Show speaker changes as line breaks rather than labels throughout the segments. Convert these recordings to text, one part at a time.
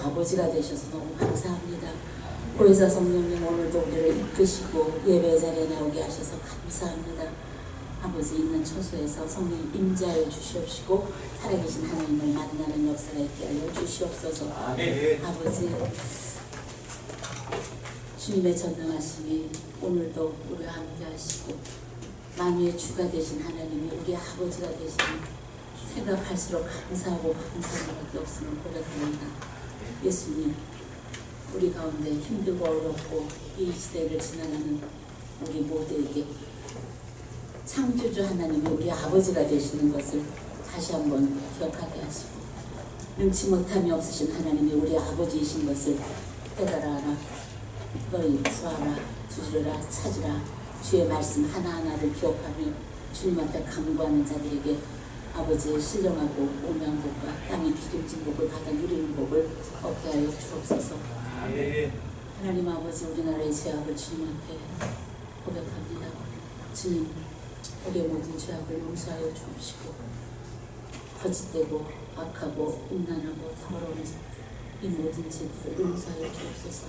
아버지가 되셔서 너무 감사합니다. 보혜사 성령님 오늘도 우리를 이끄시고 예배 자리에 나오게 하셔서 감사합니다. 아버지 있는 처소에서 성령 임재하여 주시옵시고 살아계신 하나님을 만나는 역사가 있게 하여 주시옵소서. 아버지 주님의 전능하심이 오늘도 우리와 함께 하시고 만유의 주가 되신 하나님이 우리 아버지가 되시니 생각할수록 감사하고 감사할 수밖에 없음을 고백합니다. 예수님, 우리 가운데 힘들고 어렵고 이 시대를 지나가는 우리 모두에게 창조주 하나님이 우리 아버지가 되시는 것을 다시 한번 기억하게 하시고 능치 못함이 없으신 하나님이 우리 아버지이신 것을 깨달아라. 너희 수하라, 두드려라, 찾으라. 주의 말씀 하나하나를 기억하며 주님 앞에 간구하는 자들에게 아버지의 신령하고 오묘한 복과 땅이 기름진 복을 받아 누리는 복을 얻게 하여 주옵소서. 하나님 아버지, 우리나라의 죄악을 주님 앞에 고백합니다. 주님, 우리의 모든 죄악을 용서하여 주옵시고 거짓되고 악하고 음란하고 더러운 이 모든 죄들을 용서하여 주옵소서.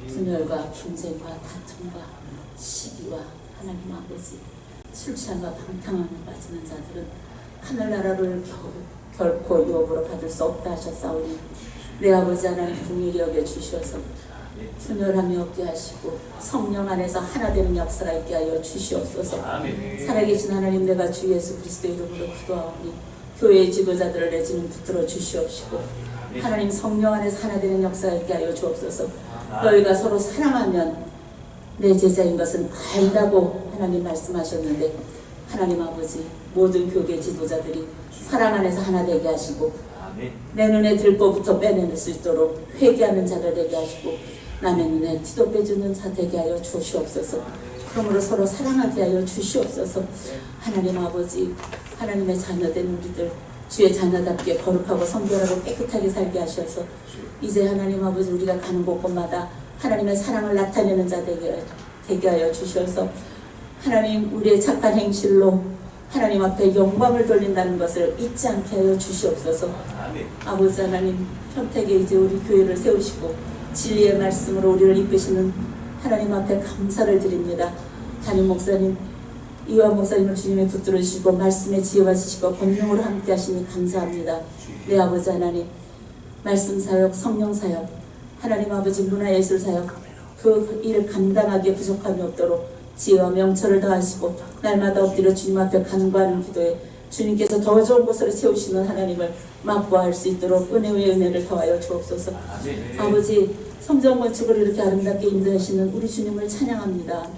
분열과 분쟁과 다툼과 시기와 하나님 아버지 술 취함과 방탕함에 빠지는 자들은 하늘나라를 결코 유업으로 받을 수 없다 하셨사오니 내 아버지 하나님 긍휼히 여겨 주셔서 분열함이 없게 하시고 성령 안에서 하나 되는 역사가 있게 하여 주시옵소서. 살아계신 하나님, 내가 주 예수 그리스도의 이름으로 기도하오니 교회의 지도자들을 내주는 붙들어 주시옵시고 하나님 성령 안에서 하나 되는 역사가 있게 하여 주옵소서. 너희가 서로 사랑하면 내 제자인 것은 알다고 하나님 말씀하셨는데 하나님 아버지, 모든 교계 지도자들이 사랑 안에서 하나 되게 하시고 내 눈에 들보부터 빼내릴 수 있도록 회개하는 자들 되게 하시고 남의 눈에 티도 빼주는 자 되게 하여 주시옵소서. 그러므로 서로 사랑하게 하여 주시옵소서. 하나님 아버지, 하나님의 자녀된 우리들 주의 자녀답게 거룩하고 성결하고 깨끗하게 살게 하셔서 이제 하나님 아버지, 우리가 가는 곳곳마다 하나님의 사랑을 나타내는 자 되게 하여 주셔서 하나님, 우리의 착한 행실로 하나님 앞에 영광을 돌린다는 것을 잊지 않게 하여 주시옵소서. 아버지 하나님, 평택에 이제 우리 교회를 세우시고 진리의 말씀으로 우리를 이끄시는 하나님 앞에 감사를 드립니다. 담임 목사님, 이화 목사님을 주님의 붙들어 주시고 말씀에 지혜와 지식과 권능으로 함께 하시니 감사합니다. 내 아버지 하나님, 말씀 사역, 성령 사역, 하나님 아버지 문화예술 사역, 그 일을 감당하기에 부족함이 없도록 지혜와 명철을 더하시고 날마다 엎드려 주님 앞에 간구하는 기도에 주님께서 더 좋은 곳으로 세우시는 하나님을 맛보할 수 있도록 은혜 위에 은혜를 더하여 주옵소서. 아버지, 성전 건축을 이렇게 아름답게 인도하시는 우리 주님을 찬양합니다.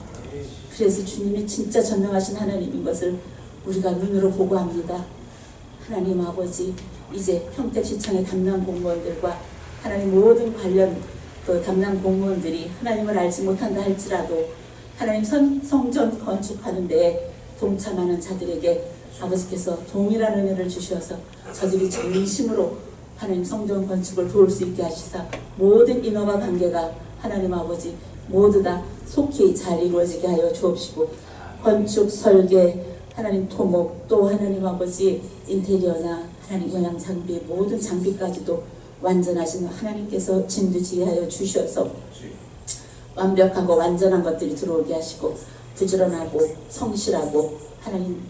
그래서 주님이 진짜 전능하신 하나님인 것을 우리가 눈으로 보고 합니다. 하나님 아버지, 이제 평택시청의 담당 공무원들과 하나님 모든 관련 그 담당 공무원들이 하나님을 알지 못한다 할지라도 하나님 성전 건축하는 데에 동참하는 자들에게 아버지께서 동일한 은혜를 주셔서 저들이 진심으로 하나님 성전 건축을 도울 수 있게 하시사 모든 인허가 관계가 하나님 아버지 모두 다 속히 잘 이루어지게 하여 주옵시고 건축, 설계, 하나님 토목, 또 하나님 아버지 인테리어나 하나님 모양 장비 모든 장비까지도 완전하신 하나님께서 진두지휘하여 주셔서 완벽하고 완전한 것들이 들어오게 하시고 부지런하고 성실하고 하나님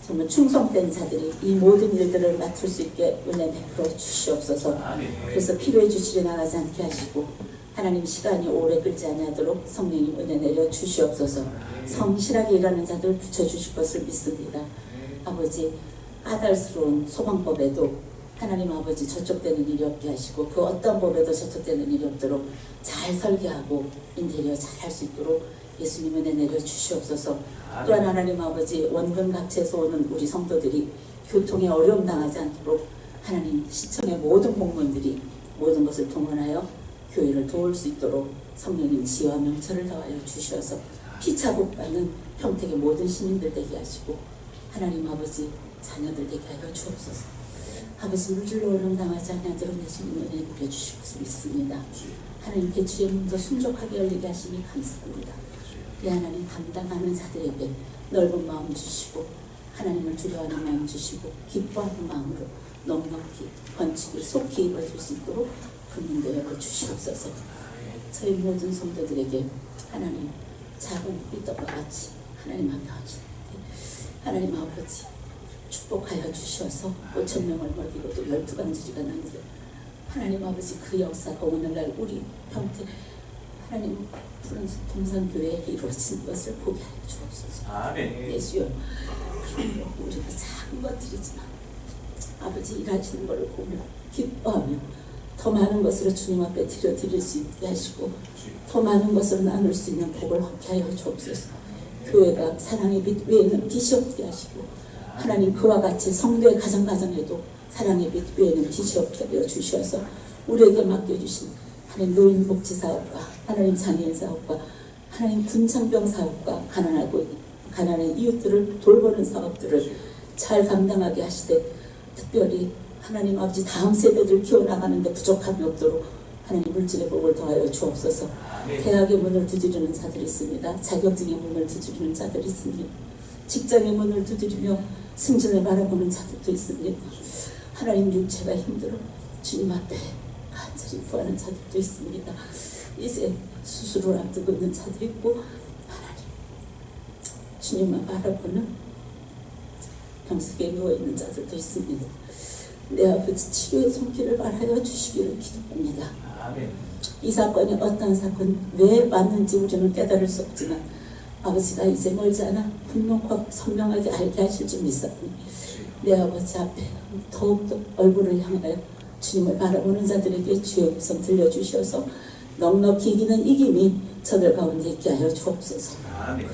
정말 충성된 자들이 이 모든 일들을 맡을 수 있게 은혜 베풀어 주시옵소서. 그래서 필요해 주시려 나가지 않게 하시고 하나님 시간이 오래 끌지 아니하도록 성령님 은혜 내려 주시옵소서. 성실하게 일하는 자들 붙여주실 것을 믿습니다. 아버지, 까닭스러운 소방법에도 하나님 아버지 저촉되는 일이 없게 하시고 그 어떤 법에도 저촉되는 일이 없도록 잘 설계하고 인테리어 잘 할 수 있도록 예수님 은혜 내려 주시옵소서. 또한 하나님 아버지, 원근 각지에서 오는 우리 성도들이 교통에 어려움 당하지 않도록 하나님 시청의 모든 공무원들이 모든 것을 동원하여 교회를 도울 수 있도록 성령님 지혜와 명철을 더하여 주셔서 피차복받는 평택의 모든 시민들 되게 하시고 하나님 아버지 자녀들 되게 하여 주옵소서. 아버지, 물질로 어려움 당하지 않도록 내 주님 은혜 누려주실 것을 믿습니다. 하나님 대추의 문도 순종하게 열리게 하시니 감사합니다. 내 하나님 감당하는 자들에게 넓은 마음 주시고 하나님을 두려워하는 마음 주시고 기뻐하는 마음으로 넉넉히 건축이 속히 이루어질 수 있도록 불문도 열어 주시옵소서. 저희 모든 성도들에게 하나님 작은 삐떡과 같이 하나님 앞에 하나님 아버지 축복하여 주셔서 5,000명을 먹이고 또 12강지리가 남겨 하나님 아버지 그 역사가 오늘날 우리 평택 하나님 푸른 동산교회에 이루어진 것을 보게 하여 주옵소서.
아멘.
예수여, 우리가 작은 것들이지만 아버지 일하시는 것을 보며 기뻐하며 더 많은 것으로 주님 앞에 드릴 수 있게 하시고 더 많은 것을 나눌 수 있는 복을 얻게 하여 주옵소서. 교회가 사랑의 빛 외에는 빛이 없게 하시고 하나님 그와 같이 성도의 가정에도 사랑의 빛 외에는 빛이 없게 하여 주셔서 우리에게 맡겨주신 하나님 노인복지사업과 하나님 장애인 사업과 하나님 군창병 사업과 가난한 이웃들을 돌보는 사업들을 잘 감당하게 하시되 특별히 하나님 아버지 다음 세대들 키워나가는데 부족함이 없도록 하나님 물질의 복을 더하여 주옵소서. 대학의 문을 두드리는 자들이 있습니다. 자격증의 문을 두드리는 자들이 있습니다. 직장의 문을 두드리며 승진을 바라보는 자들도 있습니다. 하나님 육체가 힘들어 주님 앞에 간절히 구하는 자들도 있습니다. 이제 수술을 앞두고 있는 자도 있고 하나님 주님만 바라보는 병석에 누워있는 자들도 있습니다. 내 아버지 치료의 손길을 말하여 주시기를 기도합니다. 이 사건이 어떤 사건 왜 왔는지 우리는 깨달을 수 없지만 아버지가 이제 멀지 않아 분명하고 선명하게 알게 하실 줄 믿사오니 내 아버지 앞에 더욱더 얼굴을 향하여 주님을 바라보는 자들에게 주의 음성 들려주셔서 넉넉히 이기는 이김이 저들 가운데 있게 하여 주옵소서.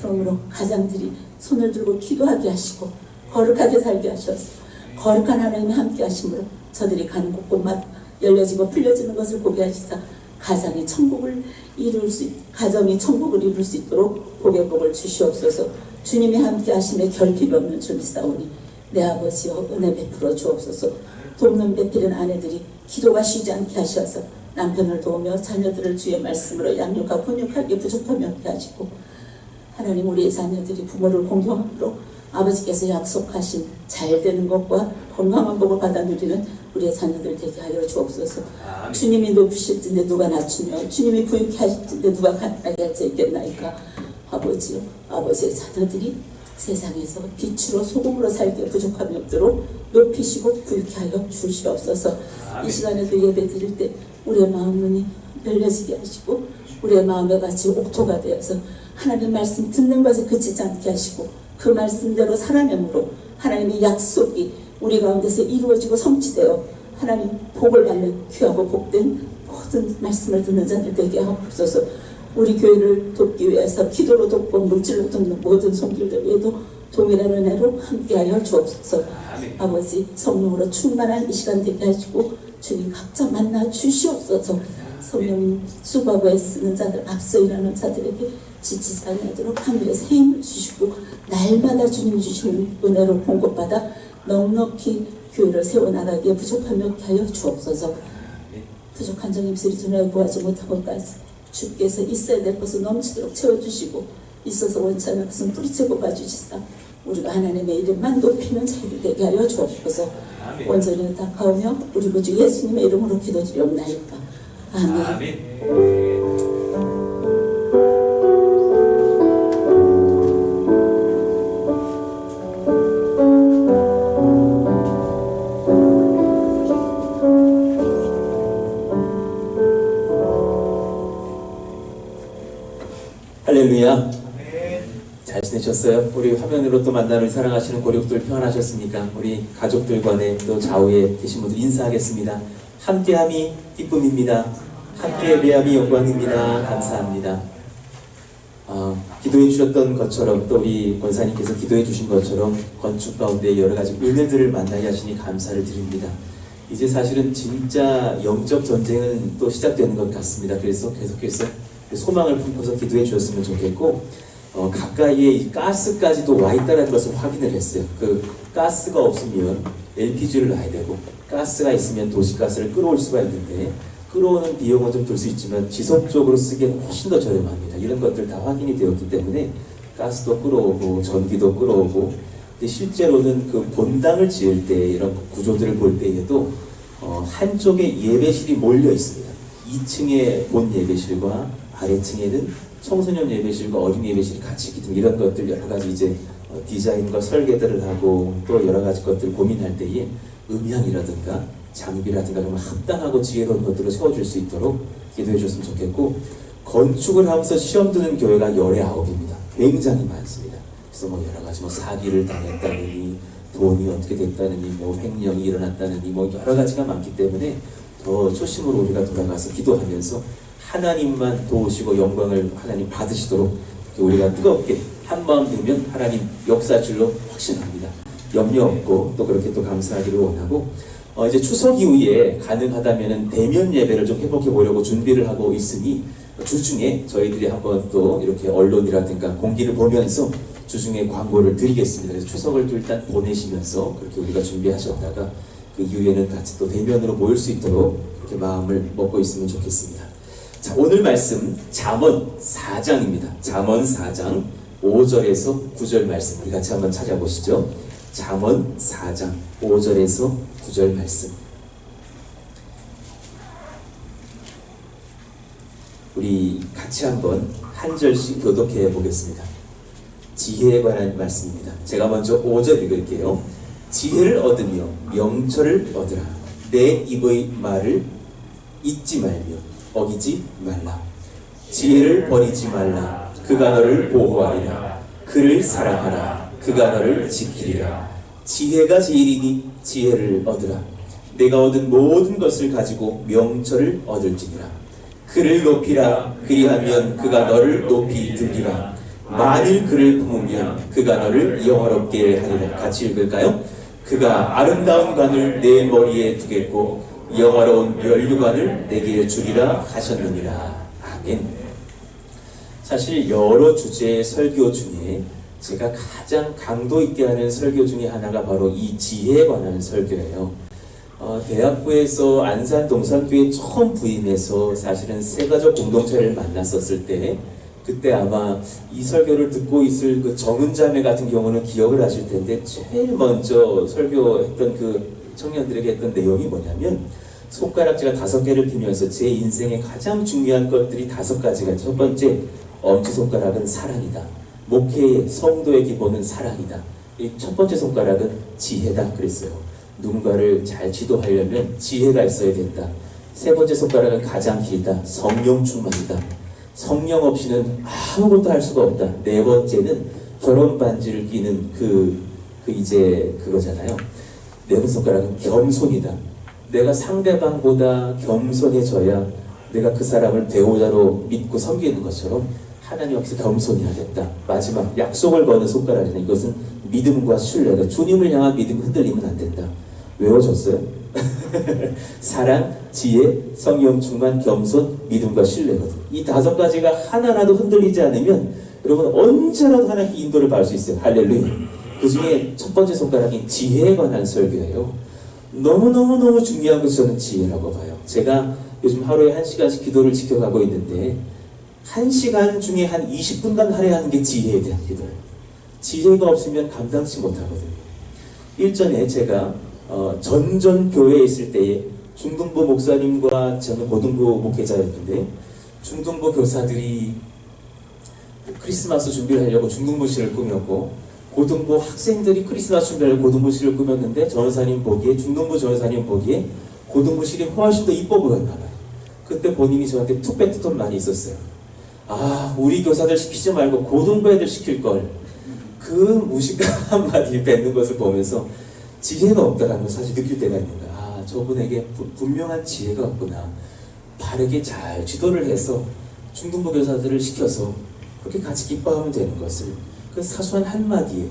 그러므로 가장들이 손을 들고 기도하게 하시고 거룩하게 살게 하셔서 거룩한 하나님이 함께 하심으로 저들이 가는 곳곳마다 열려지고 풀려지는 것을 보게 하시사 가정이 천국을 이룰 수 있도록 복의 복을 주시옵소서. 주님이 함께 하심에 결핍이 없는 줄 믿사오니 내 아버지여 은혜 베풀어 주옵소서. 돕는 베푸는 아내들이 기도가 쉬지 않게 하셔서 남편을 도우며 자녀들을 주의 말씀으로 양육하고 훈육하게 부족하며 함께 하시고 하나님 우리의 자녀들이 부모를 공경함으로 아버지께서 약속하신 잘되는 것과 건강한 복을 받아 누리는 우리의 자녀들 되게 하여 주옵소서. 주님이 높으실 텐데 누가 낮추며 주님이 부유케 하실 텐데 누가 가난하게 할 수 있겠나이까. 아버지요, 아버지의 자녀들이 세상에서 빛으로 소금으로 살기에 부족함이 없도록 높이시고 부유케 하여 주시옵소서. 이 시간에도 예배 드릴 때 우리의 마음 눈이 열려지게 하시고 우리의 마음에 같이 옥토가 되어서 하나님 말씀 듣는 것에 그치지 않게 하시고 그 말씀대로 살아내므로 하나님의 약속이 우리 가운데서 이루어지고 성취되어 하나님 복을 받는 귀하고 복된 모든 말씀을 듣는 자들 되게 하옵소서. 우리 교회를 돕기 위해서 기도로 돕고 물질로 돕는 모든 손길들 외에도 동일한 은혜로 함께하여 주옵소서. 아버지 성령으로 충만한 이 시간 되게 하시고 주님 각자 만나 주시옵소서. 성령 수고하고 애쓰는 자들 앞서 일하는 자들에게 지치지 않도록 하늘에서 힘을 주시고 날마다 주님 주시는 은혜로 공급받아 넉넉히 교회를 세워나가기에 부족함이 없게 하여 주옵소서. 부족한 점 입술이 전하여 구하지 못한 것까지 주께서 있어야 될 것을 넘치도록 채워주시고 있어서 원치 않은 것은 뿌리채고 봐주시사 우리가 하나님의 이름만 높이는 자들이 되게 하여 주옵소서. 원전을 닦아오며 우리 구주 예수님의 이름으로 기도드리옵나이까. 아멘.
할렐루야. 잘 지내셨어요? 우리 화면으로 또 만나는 사랑하시는 고력들 평안하셨습니까? 우리 가족들 간에 또 좌우에 계신 분들 인사하겠습니다. 함께함이 기쁨입니다. 함께 예배함이 영광입니다. 감사합니다. 기도해 주셨던 것처럼 또 우리 권사님께서 기도해 주신 것처럼 건축 가운데 여러 가지 은혜들을 만나게 하시니 감사를 드립니다. 이제 사실은 진짜 영적 전쟁은 또 시작되는 것 같습니다. 그래서 계속해서 소망을 품고서 기도해 주셨으면 좋겠고 가까이에 이 가스까지도 와 있다는 것을 확인을 했어요. 그 가스가 없으면 LPG를 놔야 되고 가스가 있으면 도시가스를 끌어올 수가 있는데 끌어오는 비용은 좀 들 수 있지만 지속적으로 쓰기에는 훨씬 더 저렴합니다. 이런 것들 다 확인이 되었기 때문에 가스도 끌어오고 전기도 끌어오고 근데 실제로는 그 본당을 지을 때 이런 구조들을 볼 때에도 한쪽에 예배실이 몰려 있습니다. 2층에 본 예배실과 아래층에는 청소년 예배실과 어린이 예배실이 같이 있기 때문에 이런 것들 여러 가지 이제 디자인과 설계들을 하고 또 여러 가지 것들 고민할 때에 음향이라든가 장비라든가 정말 합당하고 지혜로운 것들을 세워줄 수 있도록 기도해 줬으면 좋겠고, 건축을 하면서 시험 드는 교회가 19입니다. 굉장히 많습니다. 그래서 뭐 여러 가지 뭐 사기를 당했다느니 돈이 어떻게 됐다느니 뭐 횡령이 일어났다느니 뭐 여러 가지가 많기 때문에 더 초심으로 우리가 돌아가서 기도하면서 하나님만 도우시고 영광을 하나님 받으시도록 우리가 뜨겁게 한마음 되면 하나님 역사줄로 확신합니다. 염려 없고 또 그렇게 또 감사하기를 원하고, 이제 추석 이후에 가능하다면은 대면 예배를 좀 회복해 보려고 준비를 하고 있으니 주중에 저희들이 한번 또 이렇게 언론이라든가 공기를 보면서 주중에 광고를 드리겠습니다. 그래서 추석을 또 일단 보내시면서 그렇게 우리가 준비하셨다가 그 이후에는 같이 또 대면으로 모일 수 있도록 그렇게 마음을 먹고 있으면 좋겠습니다. 자, 오늘 말씀 잠언 4장입니다. 잠언 4장 5절에서 9절 말씀 우리 같이 한번 찾아보시죠. 잠언 4장 5절에서 9절 말씀. 우리 같이 한번 한 절씩 교독해 보겠습니다. 지혜에 관한 말씀입니다. 제가 먼저 5절 읽을게요. 지혜를 얻으며 명철을 얻으라. 내 입의 말을 잊지 말며 어기지 말라. 지혜를 버리지 말라. 그가 너를 보호하리라. 그를 사랑하라. 그가 너를 지키리라. 지혜가 제일이니 지혜를 얻으라. 내가 얻은 모든 것을 가지고 명철을 얻을지니라. 그를 높이라. 그리하면 그가 너를 높이 들리라. 만일 그를 품으면 그가 너를 영화롭게 하리라. 같이 읽을까요? 그가 아름다운 관을 내 머리에 두겠고 영화로운 면류관을 내게 주리라 하셨느니라. 아멘. 사실 여러 주제의 설교 중에 제가 가장 강도 있게 하는 설교 중에 하나가 바로 이 지혜에 관한 설교예요. 대학부에서 안산 동산교회 처음 부임해서 사실은 세가족 공동체를 만났었을 때, 그때 아마 이 설교를 듣고 있을 그 정은자매 같은 경우는 기억을 하실 텐데, 제일 먼저 설교했던 그 청년들에게 했던 내용이 뭐냐면, 손가락지가 5개를 피면서 제 인생에 가장 중요한 것들이 5가지가, 첫 번째, 엄지손가락은 사랑이다. 목회의 성도의 기본은 사랑이다. 이 첫 번째 손가락은 지혜다 그랬어요. 누군가를 잘 지도하려면 지혜가 있어야 된다. 세 번째 손가락은 가장 길다. 성령 충만이다. 성령 없이는 아무것도 할 수가 없다. 네 번째는 결혼 반지를 끼는 이제 그거잖아요. 네 번째 손가락은 겸손이다. 내가 상대방보다 겸손해져야 내가 그 사람을 배우자로 믿고 섬기는 것처럼 하나님 앞에서 겸손해야겠다. 마지막 약속을 거는 손가락이네. 이것은 믿음과 신뢰다. 주님을 향한 믿음 흔들리면 안 된다. 외워졌어요? 사랑, 지혜, 성령 충만, 겸손, 믿음과 신뢰거든. 이 5가지가 하나라도 흔들리지 않으면 여러분 언제라도 하나님께 인도를 받을 수 있어요. 할렐루야. 그 중에 첫 번째 손가락이 지혜에 관한 설교예요. 너무너무 중요한 것이 저는 지혜라고 봐요. 제가 요즘 하루에 1시간씩 기도를 지켜가고 있는데 1시간 중에 한 20분간 할애하는 게 지혜에 대한 기도예요. 지혜가 없으면 감당치 못하거든요. 일전에 제가 전전 교회에 있을 때에 중등부 목사님과 저는 고등부 목회자였는데, 중등부 교사들이 크리스마스 준비를 하려고 중등부실을 꾸몄고, 고등부 학생들이 크리스마스 준비를 하려고 고등부실을 꾸몄는데, 전사님 보기에, 중등부 전사님 보기에 고등부실이 훨씬 더 이뻐 보였나 봐요. 그때 본인이 저한테 투배투돈 많이 있었어요. 아, 우리 교사들 시키지 말고 고등부 애들 시킬 걸. 그 무식한 한마디 뱉는 것을 보면서 지혜가 없다는 걸 사실 느낄 때가 있는 거야. 아, 저분에게 분명한 지혜가 없구나. 바르게 잘 지도를 해서 중등부 교사들을 시켜서 그렇게 같이 기뻐하면 되는 것을, 그 사소한 한마디에,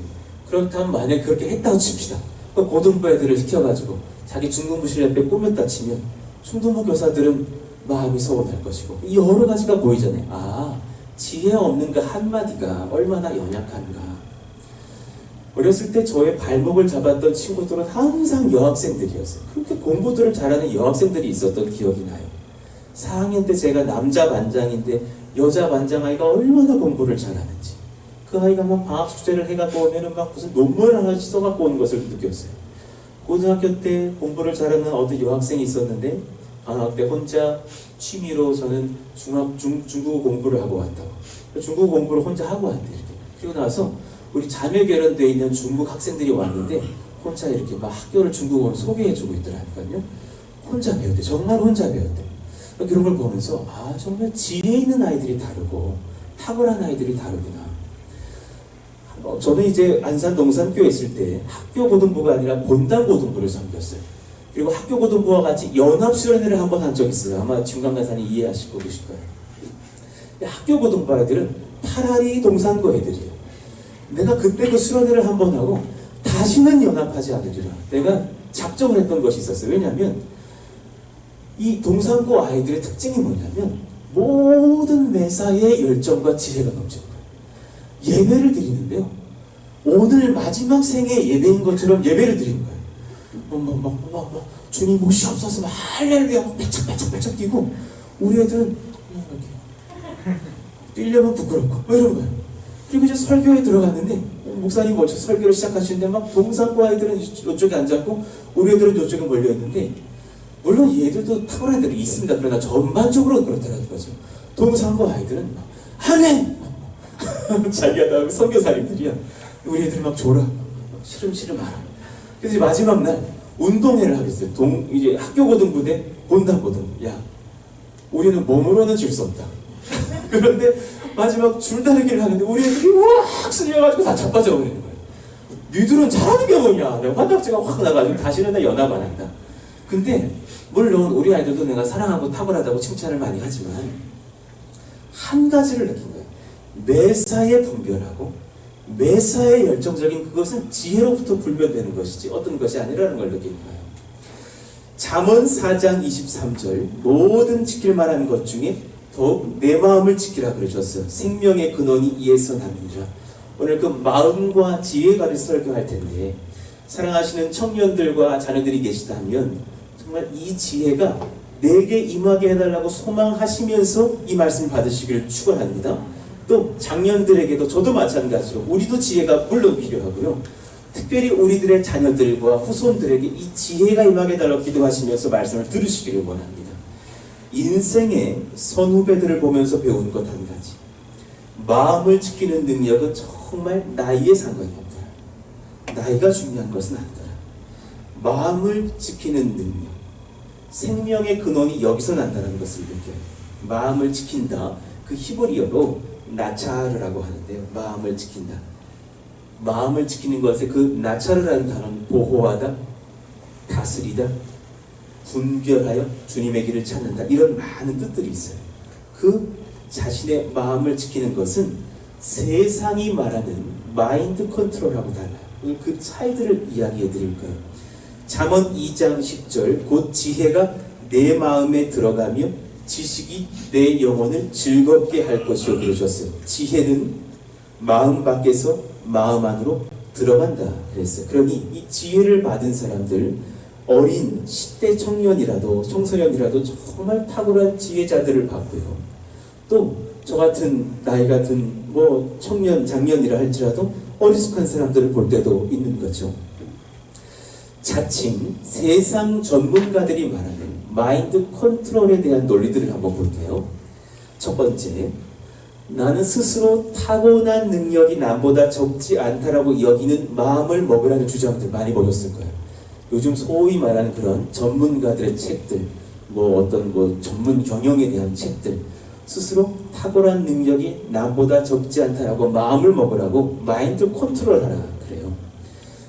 그렇다면 만약에 그렇게 했다고 칩시다. 그 고등부 애들을 시켜가지고 자기 중등부실 옆에 꾸몄다 치면 중등부 교사들은 마음이 서운할 것이고, 여러 가지가 보이잖아요. 아, 지혜 없는 그 한마디가 얼마나 연약한가. 어렸을 때 저의 발목을 잡았던 친구들은 항상 여학생들이었어요. 그렇게 공부들을 잘하는 여학생들이 있었던 기억이 나요. 4학년 때 제가 남자 반장인데 여자 반장 아이가 얼마나 공부를 잘하는지, 그 아이가 막 방학 숙제를 해갖고 오면은 막 무슨 논문 하나씩 써갖고 오는 것을 느꼈어요. 고등학교 때 공부를 잘하는 어떤 여학생이 있었는데 방학 때 혼자 취미로 저는 중국어 공부를 하고 왔다고. 중국어 공부를 혼자 하고 왔대 이렇게. 그리고 나서 우리 자매 결혼되어 있는 중국 학생들이 왔는데 혼자 이렇게 막 학교를 중국어로 소개해주고 있더라니까요. 혼자 배웠대. 정말 혼자 배웠대. 그런 걸 보면서 아 정말 지혜 있는 아이들이 다르고 탁월한 아이들이 다르구나. 저는 이제 안산 동산교에 있을 때 학교 고등부가 아니라 본당 고등부를 섬겼어요. 그리고 학교 고등부와 같이 연합 수련회를 한번 한 적이 있어요. 아마 중간 간사님 이해하시고 계실 거예요. 학교 고등부 아이들은 파라리 동산고 애들이에요. 내가 그때 그 수련회를 한번 하고 다시는 연합하지 않으리라. 내가 작정을 했던 것이 있었어요. 왜냐하면 이 동산고 아이들의 특징이 뭐냐면 모든 매사에 열정과 지혜가 넘치는 거예요. 예배를 드리는데요. 오늘 마지막 생애 예배인 것처럼 예배를 드리는 거예요. 주님 몫이없어서 막 할렐루야 막 배착 뛰고 우리 애들은 이렇게 뛰려면 부끄럽고 이런 거예요. 그리고 이제 설교에 들어갔는데 목사님 먼저 설교를 시작하시는데 막 동산고 아이들은 이쪽에 앉았고 우리 애들은 이쪽에 몰려있는데 물론 얘들도 탁월한 애들이 있습니다. 그러나 전반적으로 그렇다는 거죠. 동산고 아이들은 아멘! 자기가 나오고 선교사님들이야. 우리 애들 막 졸아. 시름시름 알아. 그래서 마지막 날 운동회를 하겠어요. 이제 학교 고등부 대 본당 고등부. 야, 우리는 몸으로는 질 수 없다. 그런데 마지막 줄다리기를 하는데 우리 애들이 확 쓸려가지고 다 자빠져 버리는 거예요. 니들은 잘하는 게 뭐냐. 내가 환각제가 확 나가지고 다시는 나 연합 안 한다. 근데 물론 우리 아이들도 내가 사랑하고 탁월하다고 칭찬을 많이 하지만 한 가지를 느낀 거예요. 매사에 분별하고 매사에 열정적인 그것은 지혜로부터 불면되는 것이지 어떤 것이 아니라는 걸 느낀 거예요. 잠언 4장 23절 모든 지킬 만한 것 중에 더욱 내 마음을 지키라 그러셨어요. 생명의 근원이 이에서 나느니라. 오늘 그 마음과 지혜에 관해 설교할 텐데 사랑하시는 청년들과 자녀들이 계시다면 정말 이 지혜가 내게 임하게 해달라고 소망하시면서 이 말씀 받으시길 축원합니다. 또 장년들에게도 저도 마찬가지로 우리도 지혜가 물론 필요하고요. 특별히 우리들의 자녀들과 후손들에게 이 지혜가 임하게 해달라고 기도하시면서 말씀을 들으시기를 원합니다. 인생의 선후배들을 보면서 배운 것 한 가지. 마음을 지키는 능력은 정말 나이에 상관이 없다. 나이가 중요한 것은 아니더라. 마음을 지키는 능력. 생명의 근원이 여기서 난다는 것을 느껴요. 마음을 지킨다. 그 히브리어로 나차르라고 하는데요. 마음을 지킨다. 마음을 지키는 것에 그 나차르라는 단어는 보호하다, 다스리다, 분별하여 주님의 길을 찾는다. 이런 많은 뜻들이 있어요. 그 자신의 마음을 지키는 것은 세상이 말하는 마인드 컨트롤하고 달라요. 그 차이들을 이야기해 드릴 거예요. 잠언 2장 10절 곧 지혜가 내 마음에 들어가며 지식이 내 영혼을 즐겁게 할 것이요 그러셨어요. 지혜는 마음 밖에서 마음 안으로 들어간다 그랬어요. 그러니 이 지혜를 받은 사람들 어린 10대 청년이라도 청소년이라도 정말 탁월한 지혜자들을 봤고요. 또 저 같은 나이 같은 뭐 청년 장년이라 할지라도 어리숙한 사람들을 볼 때도 있는 거죠. 자칭 세상 전문가들이 말하는 마인드 컨트롤에 대한 논리들을 한번 볼게요. 첫 번째, 나는 스스로 타고난 능력이 남보다 적지 않다라고 여기는 마음을 먹으라는 주장들 많이 보셨을 거예요. 요즘 소위 말하는 그런 전문가들의 책들, 어떤 전문 경영에 대한 책들, 스스로 탁월한 능력이 남보다 적지 않다라고 마음을 먹으라고 마인드 컨트롤하라 그래요.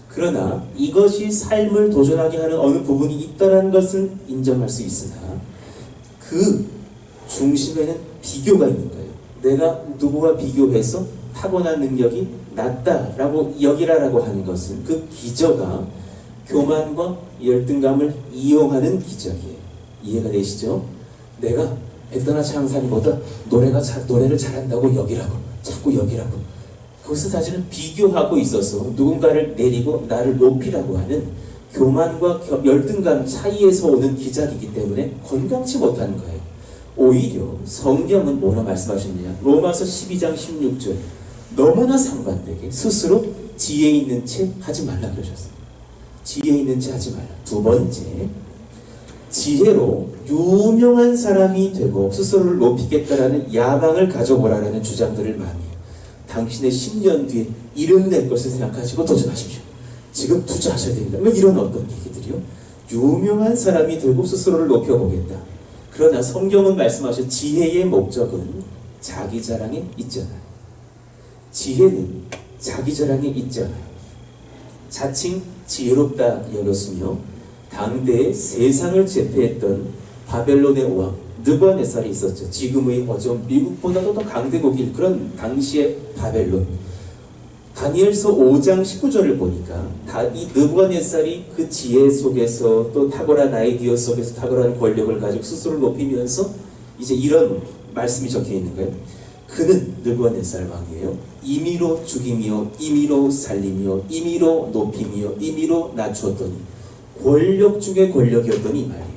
그러나 이것이 삶을 도전하게 하는 어느 부분이 있다는 것은 인정할 수 있으나 그 중심에는 비교가 있는 거예요. 내가 누구와 비교해서 타고난 능력이 낮다라고 여기라라고 하는 것은 그 기저가 교만과 열등감을 이용하는 기적이에요. 이해가 되시죠? 내가 에드나 장사님보다 노래를 잘한다고 여기라고 자꾸 여기라고 그것은 사실은 비교하고 있어서 누군가를 내리고 나를 높이라고 하는 교만과 열등감 차이에서 오는 기작이기 때문에 건강치 못한 거예요. 오히려 성경은 뭐라 말씀하셨느냐? 로마서 12장 16절 너무나 상반되게 스스로 지혜 있는 채 하지 말라 그러셨어요. 지혜 있는 채 하지 말라. 두 번째, 지혜로 유명한 사람이 되고 스스로를 높이겠다라는 야망을 가져보라라는 주장들을 많이 해요. 당신의 10년 뒤에 이름 낼 것을 생각하시고 도전하십시오. 지금 투자하셔야 됩니다. 뭐 이런 어떤 얘기들이요. 유명한 사람이 되고 스스로를 높여보겠다. 그러나 성경은 말씀하신 지혜의 목적은 자기 자랑에 있잖아요. 지혜는 자기 자랑에 있잖아요. 자칭 지혜롭다 여겼으며 당대에 세상을 제패했던 바벨론의 왕 느부갓네살이 있었죠. 지금의 어쩜 미국보다도 더 강대국일 그런 당시의 바벨론. 다니엘서 5장 19절을 보니까 이 느부갓네살이 그 지혜 속에서 또 탁월한 아이디어 속에서 탁월한 권력을 가지고 스스로를 높이면서 이제 이런 말씀이 적혀 있는 거예요. 그는 느부갓네살 왕이에요. 임의로 죽이며 임의로 살리며 임의로 높이며 임의로 낮추었더니 권력 중에 권력이었더니 이 말이에요.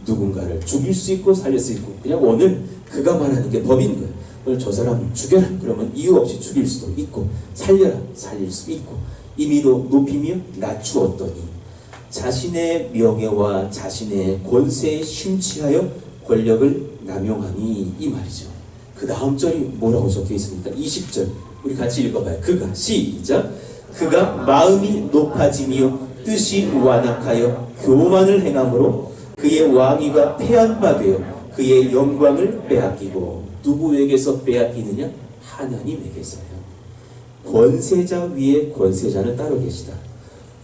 누군가를 죽일 수 있고 살릴 수 있고 그냥 오늘 그가 말하는 게 법인 거예요. 오늘 저 사람을 죽여라 그러면 이유 없이 죽일 수도 있고 살려라 살릴 수 있고 임의로 높이며 낮추었더니 자신의 명예와 자신의 권세에 심취하여 권력을 남용하니 이 말이죠. 그 다음 절이 뭐라고 적혀 있습니까? 20절 우리 같이 읽어봐요. 그가 시작 그가 마음이 높아지며 뜻이 완악하여 교만을 행함으로 그의 왕위가 패한 바 되어 그의 영광을 빼앗기고 누구에게서 빼앗기느냐? 하나님에게서요. 권세자 위에 권세자는 따로 계시다.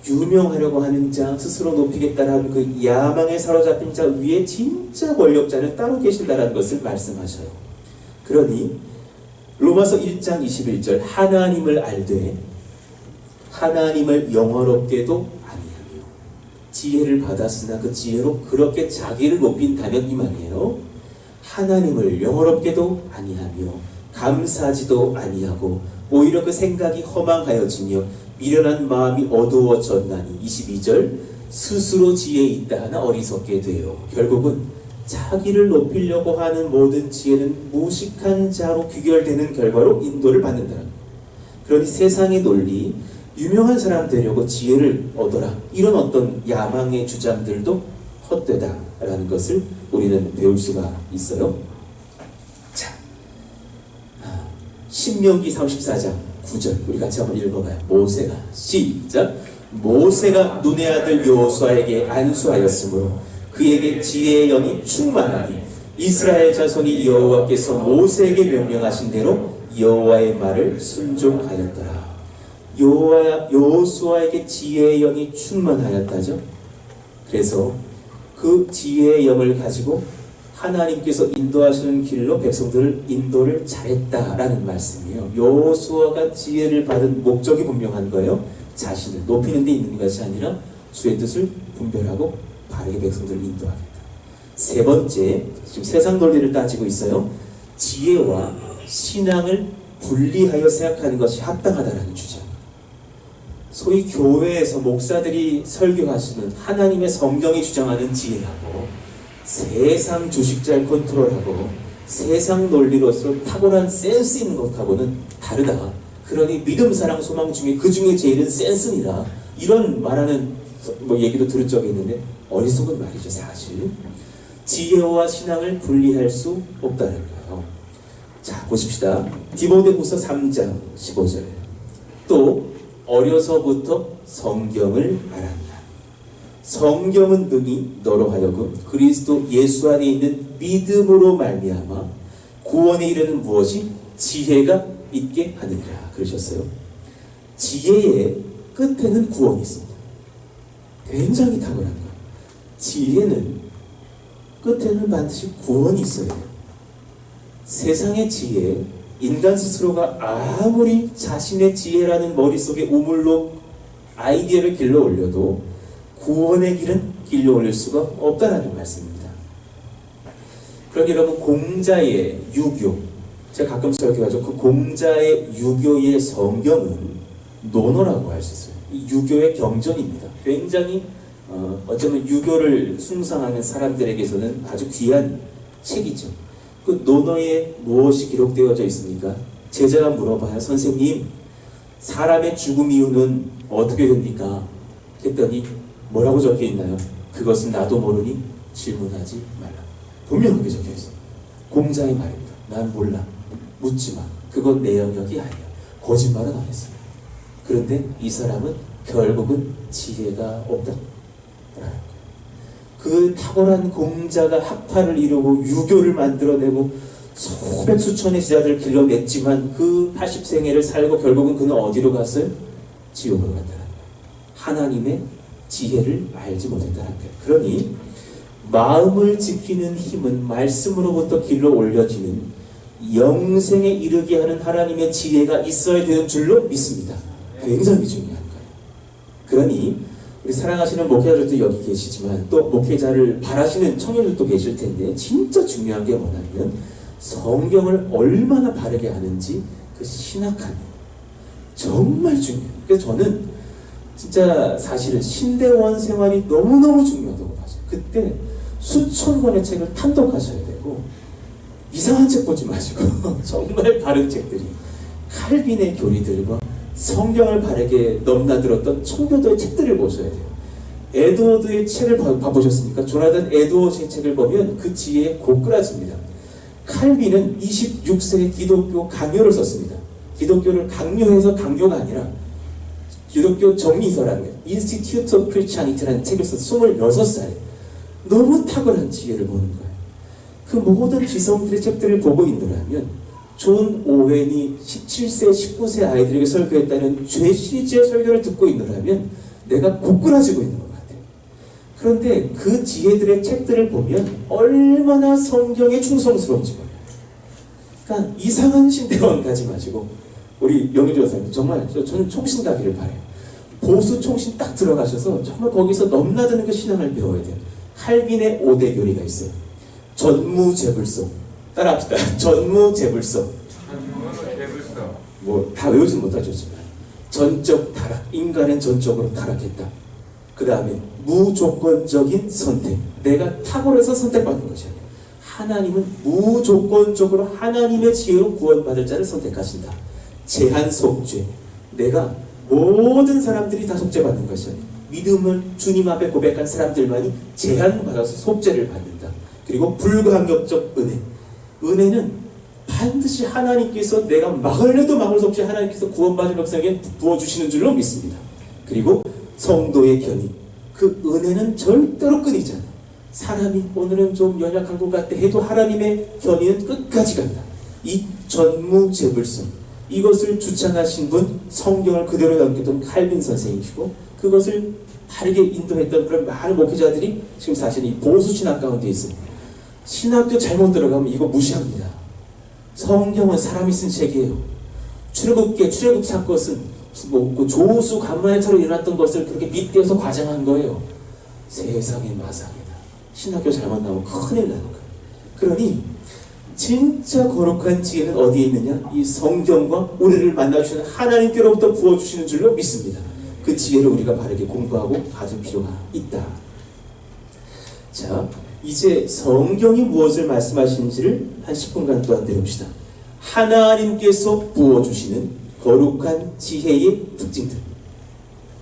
유명하려고 하는 자, 스스로 높이겠다라는 그 야망에 사로잡힌 자 위에 진짜 권력자는 따로 계신다라는 것을 말씀하셔요. 그러니 로마서 1장 21절 하나님을 알되 하나님을 영화롭게도 아니하며 지혜를 받았으나 그 지혜로 그렇게 자기를 높인다면 이 말이에요. 하나님을 영화롭게도 아니하며 감사하지도 아니하고 오히려 그 생각이 허망하여지며 미련한 마음이 어두워졌나니 22절 스스로 지혜 있다 하나 어리석게 돼요. 결국은 자기를 높이려고 하는 모든 지혜는 무식한 자로 귀결되는 결과로 인도를 받는다. 그러니 세상의 논리, 유명한 사람 되려고 지혜를 얻어라 이런 어떤 야망의 주장들도 헛되다라는 것을 우리는 배울 수가 있어요. 자, 신명기 34장 9절 우리 같이 한번 읽어봐요. 모세가 시작 모세가 눈의 아들 여호수아에게 안수하였으므로 그에게 지혜의 영이 충만하니 이스라엘 자손이 여호와께서 모세에게 명령하신 대로 여호와의 말을 순종하였더라. 여호수아에게 지혜의 영이 충만하였다죠. 그래서 그 지혜의 영을 가지고 하나님께서 인도하시는 길로 백성들을 인도를 잘했다라는 말씀이에요. 여호수아가 지혜를 받은 목적이 분명한 거예요. 자신을 높이는 데 있는 것이 아니라 주의 뜻을 분별하고 바르게 백성들을 인도하겠다. 세 번째, 지금 세상 논리를 따지고 있어요. 지혜와 신앙을 분리하여 생각하는 것이 합당하다라는 주장. 소위 교회에서 목사들이 설교하시는 하나님의 성경이 주장하는 지혜하고 세상 주식 잘 컨트롤하고 세상 논리로서 탁월한 센스 있는 것하고는 다르다. 그러니 믿음, 사랑, 소망 중에 그 중에 제일은 센스니라. 이런 말하는 얘기도 들은 적이 있는데 어리석은 말이죠. 사실 지혜와 신앙을 분리할 수 없다는 거예요. 자, 보십시다. 디모데후서 3장 15절 또 어려서부터 성경을 알았나. 성경은 능히 너로 하여금 그리스도 예수 안에 있는 믿음으로 말미암아 구원에 이르는 무엇이 지혜가 있게 하느니라 그러셨어요. 지혜의 끝에는 구원이 있습니다. 굉장히 탁월한 거예요. 지혜는 끝에는 반드시 구원이 있어야 돼요. 세상의 지혜, 인간 스스로가 아무리 자신의 지혜라는 머릿속에 우물로 아이디어를 길러 올려도 구원의 길은 길러 올릴 수가 없다는 말씀입니다. 그럼 여러분 공자의 유교, 제가 가끔 설교하죠. 그 공자의 유교의 성경은 논어라고 할 수 있어요. 이 유교의 경전입니다. 굉장히 어쩌면 유교를 숭상하는 사람들에게서는 아주 귀한 책이죠. 그 논어에 무엇이 기록되어져 있습니까? 제자가 물어봐요. 선생님, 사람의 죽음 이유는 어떻게 됩니까? 했더니 뭐라고 적혀 있나요? 그것은 나도 모르니 질문하지 말라. 분명하게 적혀있어. 공자의 말입니다. 난 몰라. 묻지 마. 그건 내 영역이 아니야. 거짓말은 안 했어요. 그런데 이 사람은 결국은 지혜가 없다. 그 탁월한 공자가 학파를 이루고 유교를 만들어내고 수백 수천의 제자들을 길러냈지만 그 80생애를 살고 결국은 그는 어디로 갔어요? 지옥으로 갔다는 거예요. 하나님의 지혜를 알지 못했다는 거예요. 그러니 마음을 지키는 힘은 말씀으로부터 길러 올려지는 영생에 이르게 하는 하나님의 지혜가 있어야 되는 줄로 믿습니다. 굉장히 중요한 거예요. 그러니 우리 사랑하시는 목회자들도 여기 계시지만 또 목회자를 바라시는 청년들도 계실 텐데 진짜 중요한 게 뭐냐면 성경을 얼마나 바르게 아는지 그 신학하는 정말 중요해요. 그래서 저는 진짜 사실은 신대원 생활이 너무너무 중요하다고 봤어요. 그때 수천 권의 책을 탐독하셔야 되고 이상한 책 보지 마시고 정말 바른 책들이 칼빈의 교리들과 성경을 바르게 넘나들었던 청교도의 책들을 보셔야 돼요. 에드워드의 책을 봐보셨습니까? 조나단 에드워드의 책을 보면 그 지혜에 고꾸라집니다. 칼빈은 26세에 기독교 강요를 썼습니다. 기독교를 강요해서 강요가 아니라 기독교 정리서라는 Institute of Christianity라는 책을 써서 26살에 너무 탁월한 지혜를 보는 거예요. 그 모든 지성들의 책들을 보고 있노라면 존 오웬이 17세, 19세 아이들에게 설교했다는 죄 시리즈의 설교를 듣고 있노라면 내가 고꾸라지고 있는 것 같아요. 그런데 그 지혜들의 책들을 보면 얼마나 성경에 충성스러운지 몰라요. 그러니까 이상한 신대원 가지 마시고 우리 영희조 선생님 정말 저는 총신 가기를 바래요. 보수 총신 딱 들어가셔서 정말 거기서 넘나드는 그 신앙을 배워야 돼요. 칼빈의 5대 교리가 있어요. 전무제불성. 따라합시다. 전무제불성. 뭐 다 외우진 못하셨지만 전적 타락. 인간은 전적으로 타락했다. 그 다음에 무조건적인 선택. 내가 탁월해서 선택받는 것이 아니야. 하나님은 무조건적으로 하나님의 지혜로 구원받을 자를 선택하신다. 제한 속죄. 내가 모든 사람들이 다 속죄받는 것이 아니야. 믿음을 주님 앞에 고백한 사람들만이 제한받아서 속죄를 받는다. 그리고 불가항력적 은혜. 은혜는 반드시 하나님께서 내가 막을래도 막을 수 없이 하나님께서 구원받은 백성에게 부어주시는 줄로 믿습니다. 그리고 성도의 견인. 그 은혜는 절대로 끊이지 않아. 사람이 오늘은 좀 연약한 것 같아 해도 하나님의 견인은 끝까지 간다. 이 전무제불성. 이것을 주창하신 분 성경을 그대로 남겼던 칼빈 선생이시고 그것을 바르게 인도했던 그런 많은 목회자들이 지금 사실 이 보수 신학 가운데 있습니다. 신학교 잘못 들어가면 이거 무시합니다. 성경은 사람이 쓴 책이에요. 출애굽 사건은 뭐 조수 간만에처럼 일어났던 것을 그렇게 밑대어서 과장한 거예요. 세상에 마상이다. 신학교 잘못 나오면 큰일 나는 거예요. 그러니 진짜 거룩한 지혜는 어디에 있느냐? 이 성경과 우리를 만나주시는 하나님께로부터 부어주시는 줄로 믿습니다. 그 지혜를 우리가 바르게 공부하고 가질 필요가 있다. 자, 이제 성경이 무엇을 말씀하시는지를 한 10분간 또한 들읍시다. 하나님께서 부어주시는 거룩한 지혜의 특징들.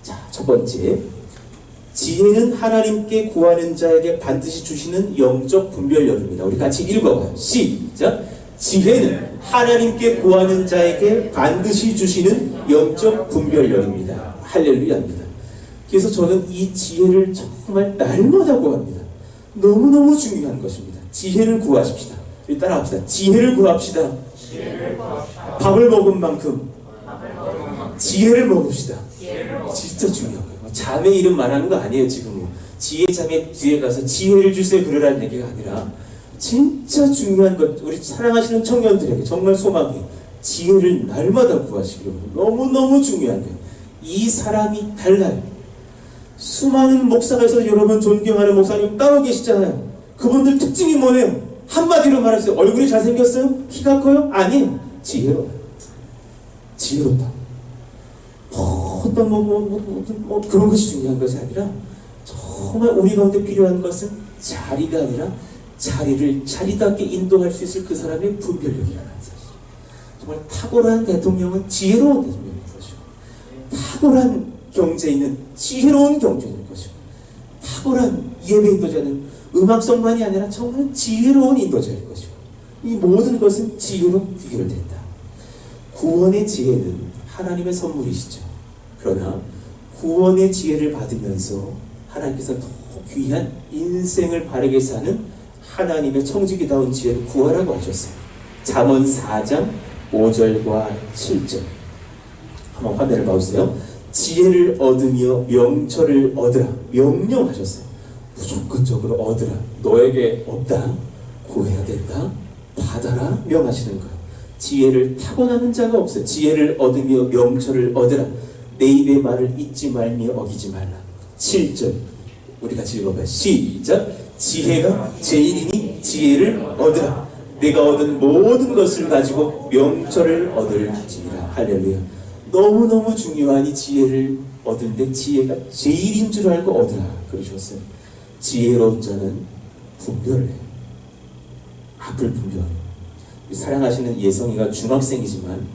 자, 첫 번째, 지혜는 하나님께 구하는 자에게 반드시 주시는 영적 분별력입니다. 우리 같이 읽어봐요. 시작. 지혜는 하나님께 구하는 자에게 반드시 주시는 영적 분별력입니다. 할렐루야입니다. 그래서 저는 이 지혜를 정말 날마다 구합니다. 너무너무 중요한 것입니다. 지혜를 구하십시다. 따라합시다. 지혜를 구합시다. 밥을 먹은 만큼 지혜를 먹읍시다. 진짜 중요한 거예요. 자매 이름 말하는 거 아니에요. 지금 지혜 자매 뒤에 가서 지혜를 주세요 그러라는 얘기가 아니라 진짜 중요한 것, 우리 사랑하시는 청년들에게 정말 소망해. 지혜를 날마다 구하시기로. 너무너무 중요한 거예요. 이 사람이 달라요. 수많은 목사에서 여러분 존경하는 목사님 따로 계시잖아요. 그분들 특징이 뭐예요? 한마디로 말했어요. 얼굴이 잘생겼어요? 키가 커요? 아니에요. 지혜로워요. 지혜롭다. 어떤 그런 것이 중요한 것이 아니라 정말 우리 가운데 필요한 것은 자리가 아니라 자리를 자리답게 인도할 수 있을 그 사람의 분별력이라는 사실. 정말 탁월한 대통령은 지혜로운 대통령인 것이고, 탁월한 경제인은 지혜로운 경제인인 것이고, 탁월한 예배 인도자는 음악성만이 아니라 정말 지혜로운 인도자일 것이고 이 모든 것은 지혜로 귀결된다. 구원의 지혜는 하나님의 선물이시죠. 그러나 구원의 지혜를 받으면서 하나님께서 더 귀한 인생을 바르게 사는 하나님의 청지기다운 지혜를 구하라고 하셨어요. 잠언 4장 5절과 7절 한번 화면을 봐주세요. 지혜를 얻으며 명철을 얻으라 명령하셨어요. 무조건적으로 얻으라. 너에게 없다. 구해야 된다. 받아라. 명하시는 거예요. 지혜를 타고나는 자가 없어요. 지혜를 얻으며 명철을 얻으라. 내 입의 말을 잊지 말며 어기지 말라. 7절 우리 같이 읽어봐요. 시작. 지혜가 제일이니 지혜를 얻으라. 내가 얻은 모든 것을 가지고 명철을 얻을지니라. 할렐루야. 너무너무 중요한 이 지혜를 얻은데 지혜가 제일인 줄 알고 얻으라 그러셨어요. 지혜로운 자는 분별을 해요. 앞을 분별해요. 사랑하시는 예성이가 중학생이지만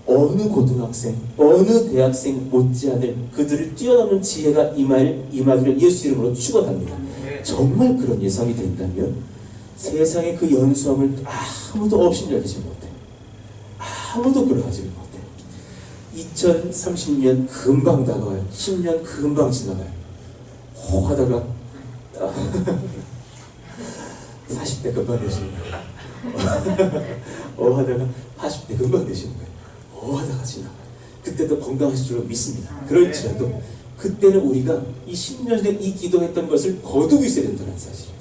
어느 고등학생, 어느 대학생 못지않을 그들을 뛰어넘는 지혜가 임하기를 예수 이름으로 축원합니다. 정말 그런 예성이 된다면 세상의 그 연수함을 아무도 업신여기지 못해. 아무도 그러하지 못해. 2030년 금방 다가와요. 10년 금방 지나가요. 하다가 40대 금방 되시는 거예요. 하다가 80대 금방 되시는 거예요. 하다가 지나가요. 그때도 건강하실 줄 믿습니다. 그럴지라도 그때는 우리가 이 10년 전 이 기도했던 것을 거두고 있어야 된다는 사실이에요.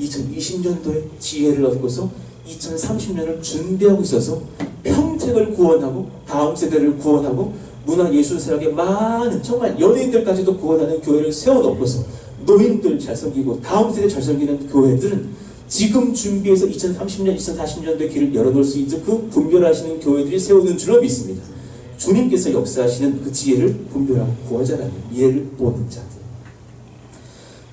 2020년도에 지혜를 얻고서 2030년을 준비하고 있어서 평택을 구원하고 다음 세대를 구원하고 문화예술사역에 많은 정말 연예인들까지도 구원하는 교회를 세워놓고서 노인들 잘 섬기고 다음 세대 잘 섬기는 교회들은 지금 준비해서 2030년, 2040년도의 길을 열어놓을 수 있는 그 분별하시는 교회들이 세우는 줄로 믿습니다. 주님께서 역사하시는 그 지혜를 분별하고 구하자라는 미래를 보는 자들.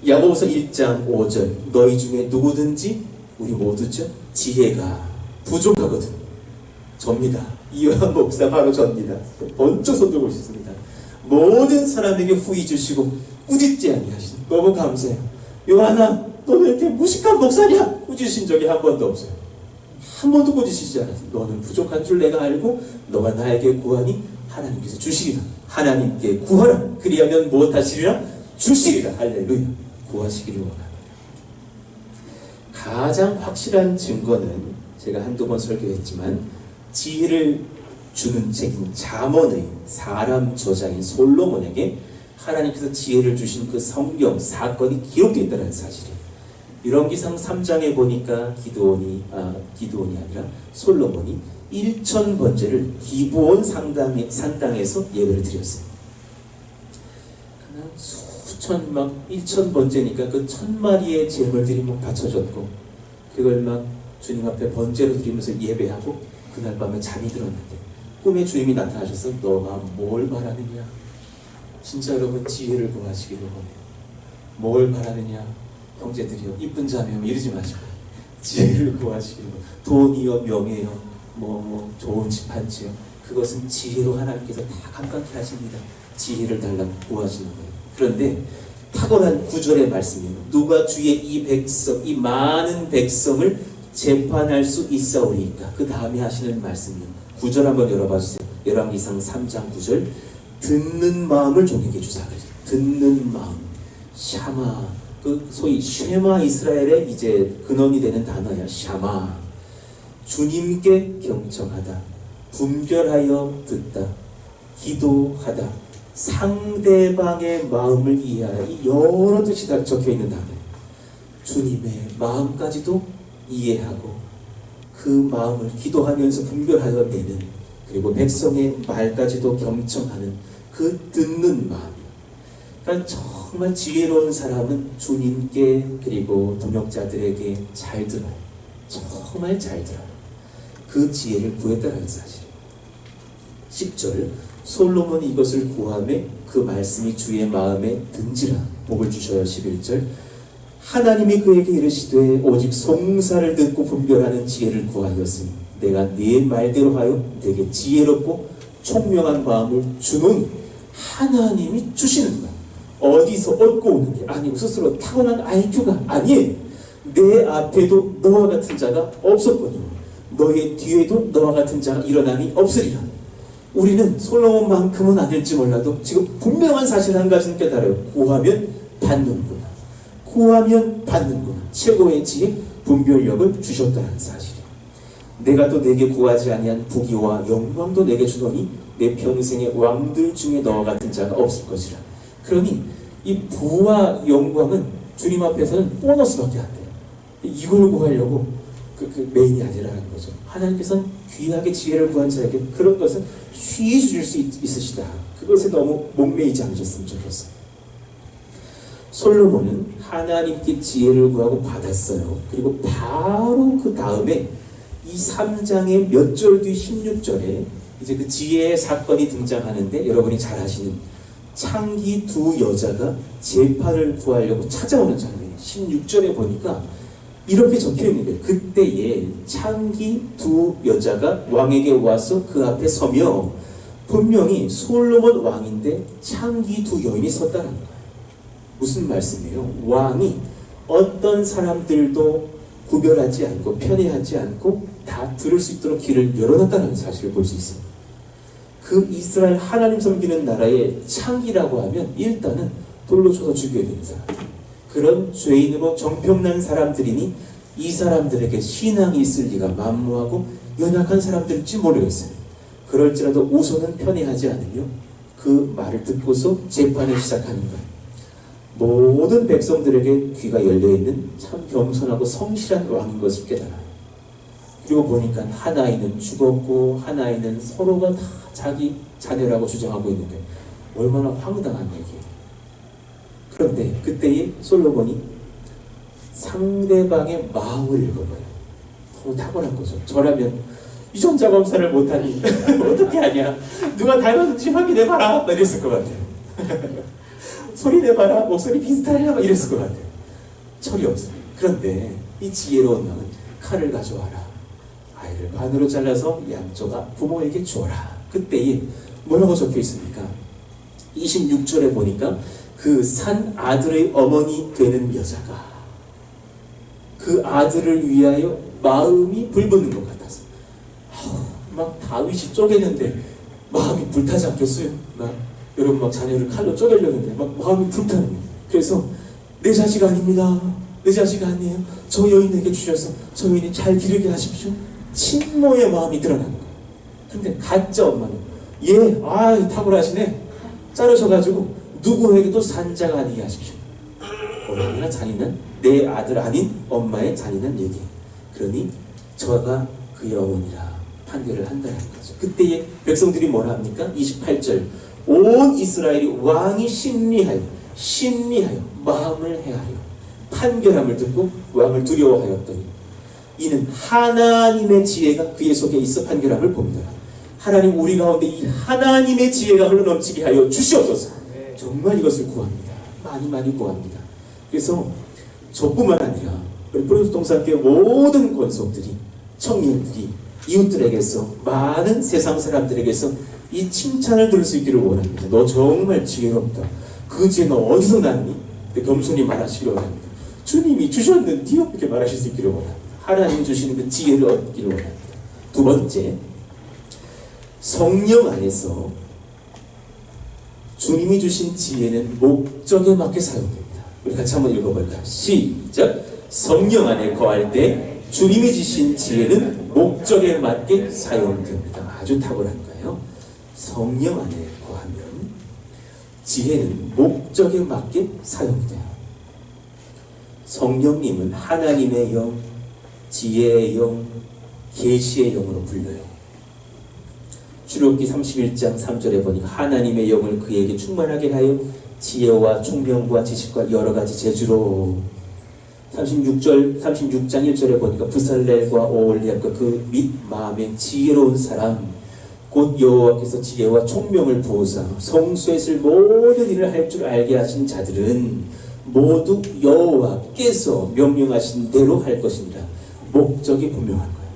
야고보서 1장 5절 너희 중에 누구든지 우리 모두죠 지혜가 부족하거든 접니다. 이완 목사 바로 접니다. 번쩍 손들고 싶습니다. 모든 사람에게 후히 주시고 꾸짖지 아니하시니 너무 감사해요. 요한아 너는 이렇게 무식한 목사냐? 꾸짖으신 적이 한 번도 없어요. 한 번도 꾸짖으시지 않았어요. 너는 부족한 줄 내가 알고 너가 나에게 구하니 하나님께서 주시리라. 하나님께 구하라. 그리하면 무엇하시리라? 주시리라. 할렐루야. 구하시기를 원합니다. 가장 확실한 증거는 제가 한두 번 설교했지만 지혜를 주는 책인 잠언의 사람 저자인 솔로몬에게 하나님께서 지혜를 주신 그 성경 사건이 기록되어 있다는 사실이에요. 열왕기상 3장에 보니까 기드온이 아니라 솔로몬이 1000번제를 기브온 산당에서 예배를 드렸어요. 수천 막 1000번제니까 그 1000마리의 제물들이 막 바쳐졌고 그걸 막 주님 앞에 번제로 드리면서 예배하고 그날 밤에 잠이 들었는데 꿈에 주님이 나타나셔서 너가 뭘 바라느냐? 진짜 여러분 지혜를 구하시기를 원해요. 뭘 바라느냐? 형제들이여 이쁜 자매요 이러지 마시고 지혜를 구하시기를 원해요. 돈이요 명예요 뭐 좋은 집 한 채요 그것은 지혜로 하나님께서 다 감각해 하십니다. 지혜를 달라고 구하시는 거예요. 그런데 탁월한 9절의 말씀이에요. 누가 주의 이 백성 이 많은 백성을 재판할 수 있사오리이까. 그 다음에 하시는 말씀이요. 9절 한번 열어봐 주세요. 열왕기상 3장 9절 듣는 마음을 종에게 주사. 듣는 마음 샤마 그 소위 쉐마 이스라엘의 이제 근원이 되는 단어야. 샤마 주님께 경청하다 분별하여 듣다 기도하다 상대방의 마음을 이해하라. 이 여러 뜻이 다 적혀있는 단어예요. 주님의 마음까지도 이해하고 그 마음을 기도하면서 분별하여 내는 그리고 백성의 말까지도 경청하는 그 듣는 마음이에요. 그러니까 정말 지혜로운 사람은 주님께 그리고 동역자들에게 잘 들어요. 정말 잘 들어요. 그 지혜를 구했다는 사실이에요. 10절 솔로몬이 이것을 구하매 그 말씀이 주의 마음에 든지라 복을 주셔요. 11절 하나님이 그에게 이르시되 오직 송사를 듣고 분별하는 지혜를 구하였으니 내가 네 말대로 하여 내게 지혜롭고 총명한 마음을 주노니 하나님이 주시는 거야. 어디서 얻고 오는 게 아니고 스스로 타고난 IQ가 아니에요. 내 앞에도 너와 같은 자가 없었거니와 너의 뒤에도 너와 같은 자가 일어나니 없으리라. 우리는 솔로몬만큼은 아닐지 몰라도 지금 분명한 사실 한 가지는 깨달아요. 구하면 받는구나. 구하면 받는구나. 최고의 지혜, 분별력을 주셨다는 사실이에요. 내가 또 내게 구하지 아니한 부귀와 영광도 내게 주더니 내 평생의 왕들 중에 너와 같은 자가 없을 것이라. 그러니 이 부와 영광은 주님 앞에서는 보너스밖에 안 돼요. 이걸 구하려고 그 메인이 아니라는 거죠. 하나님께서는 귀하게 지혜를 구한 자에게 그런 것은 쉬이 주실 수 있으시다. 그것에 너무 목매이지 않으셨으면 좋겠어요. 솔로몬은 하나님께 지혜를 구하고 받았어요. 그리고 바로 그 다음에 이 3장의 몇 절 뒤 16절에 이제 그 지혜의 사건이 등장하는데, 여러분이 잘 아시는 창기 두 여자가 재판을 구하려고 찾아오는 장면이에요. 16절에 보니까 이렇게 적혀 있는 거예요. 그때에 창기 두 여자가 왕에게 와서 그 앞에 서며, 분명히 솔로몬 왕인데 창기 두 여인이 섰다는 거예요. 무슨 말씀이에요? 왕이 어떤 사람들도 구별하지 않고 편애하지 않고 다 들을 수 있도록 길을 열어놨다는 사실을 볼 수 있습니다. 그 이스라엘 하나님 섬기는 나라의 창기라고 하면 일단은 돌로 쳐서 죽여야 되는 사람, 그런 죄인으로 정평난 사람들이니 이 사람들에게 신앙이 있을 리가 만무하고 연약한 사람들일지 모르겠어요. 그럴지라도 우선은 편애하지 않으며 그 말을 듣고서 재판을 시작하는 거예요. 모든 백성들에게 귀가 열려있는 참 겸손하고 성실한 왕인 것을 깨달아요. 그리고 보니까 한 아이는 죽었고 한 아이는 서로가 다 자기 자녀라고 주장하고 있는데 얼마나 황당한 얘기예요. 그런데 그때의 솔로몬이 상대방의 마음을 읽어봐요. 너무 탁월한 거죠. 저라면 유전자 검사를 못하니 어떻게 하냐, 누가 닮았는지 확인해봐라 이랬을 것 같아요. 소리 내봐라, 목소리 비슷하냐 이랬을 것 같아요. 철이 없어요. 그런데 이 지혜로운 왕은 칼을 가져와라, 아이를 반으로 잘라서 양쪽 부모에게 주어라. 그때에 뭐라고 적혀 있습니까? 26절에 보니까 그 산 아들의 어머니 되는 여자가 그 아들을 위하여 마음이 불붙는 것 같아서 막 다윗이 쪼개는데 마음이 불타지 않겠어요? 여러분 막 자녀를 칼로 쪼개려는데 막 마음이 불타는 거예요. 그래서 내 자식 아닙니다, 내 자식 아니에요, 저 여인에게 주셔서 저 여인이 잘 기르게 하십시오. 친모의 마음이 드러나는 거예요. 근데 가짜 엄마는 탁월하시네, 자르셔가지고 누구에게도 산자가 아니게 하십시오. 얼마나 잔인한, 내 아들 아닌 엄마의 잔인한 얘기. 그러니 저가 그의 어머니라 판결을 한다는 거죠. 그때의 백성들이 뭐라 합니까? 28절, 온 이스라엘이 왕이 심리하여 마음을 헤아려 판결함을 듣고 왕을 두려워하였더니 이는 하나님의 지혜가 그의 속에 있어 판결함을 봅니다. 하나님, 우리 가운데 이 하나님의 지혜가 흘러넘치게 하여 주시옵소서. 정말 이것을 구합니다. 많이 구합니다. 그래서 저뿐만 아니라 우리 프로듀스 동산교회 모든 권속들이, 청년들이 이웃들에게서, 많은 세상 사람들에게서 이 칭찬을 들을 수 있기를 원합니다. 너 정말 지혜롭다. 그 지혜 너 어디서 났니? 겸손히 말하시기를 원합니다. 주님이 주셨는데요? 이렇게 말하실 수 있기를 원합니다. 하나님이 주시는 그 지혜를 얻기를 원합니다. 두 번째, 성령 안에서 주님이 주신 지혜는 목적에 맞게 사용됩니다. 우리 같이 한번 읽어볼까요? 시작! 성령 안에 거할 때 주님이 주신 지혜는 목적에 맞게 사용됩니다. 아주 탁월한 거예요. 성령 안에 거하면 지혜는 목적에 맞게 사용이 돼요. 성령님은 하나님의 영, 지혜의 영, 계시의 영으로 불려요. 출애굽기 31장 3절에 보니까 하나님의 영을 그에게 충만하게 하여 지혜와 총명과 지식과 여러 가지 재주로, 36장 1절에 보니까 부살렐과 오홀리압과 그 및 마음에 지혜로운 사람 곧 여호와께서 지혜와 총명을 부으사 성소에 있을 모든 일을 할 줄 알게 하신 자들은 모두 여호와께서 명령하신 대로 할 것이니라. 목적이 분명한 거예요.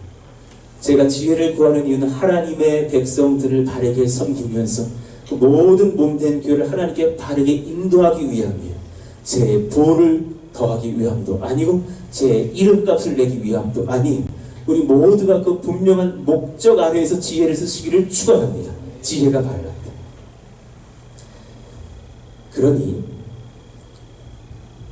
제가 지혜를 구하는 이유는 하나님의 백성들을 바르게 섬기면서 모든 몸된 교회를 하나님께 바르게 인도하기 위함이에요. 제 볼을 더하기 위함도 아니고 제 이름값을 내기 위함도 아니에요. 우리 모두가 그 분명한 목적 아래에서 지혜를 쓰시기를 축원합니다. 지혜가 발랄하다. 그러니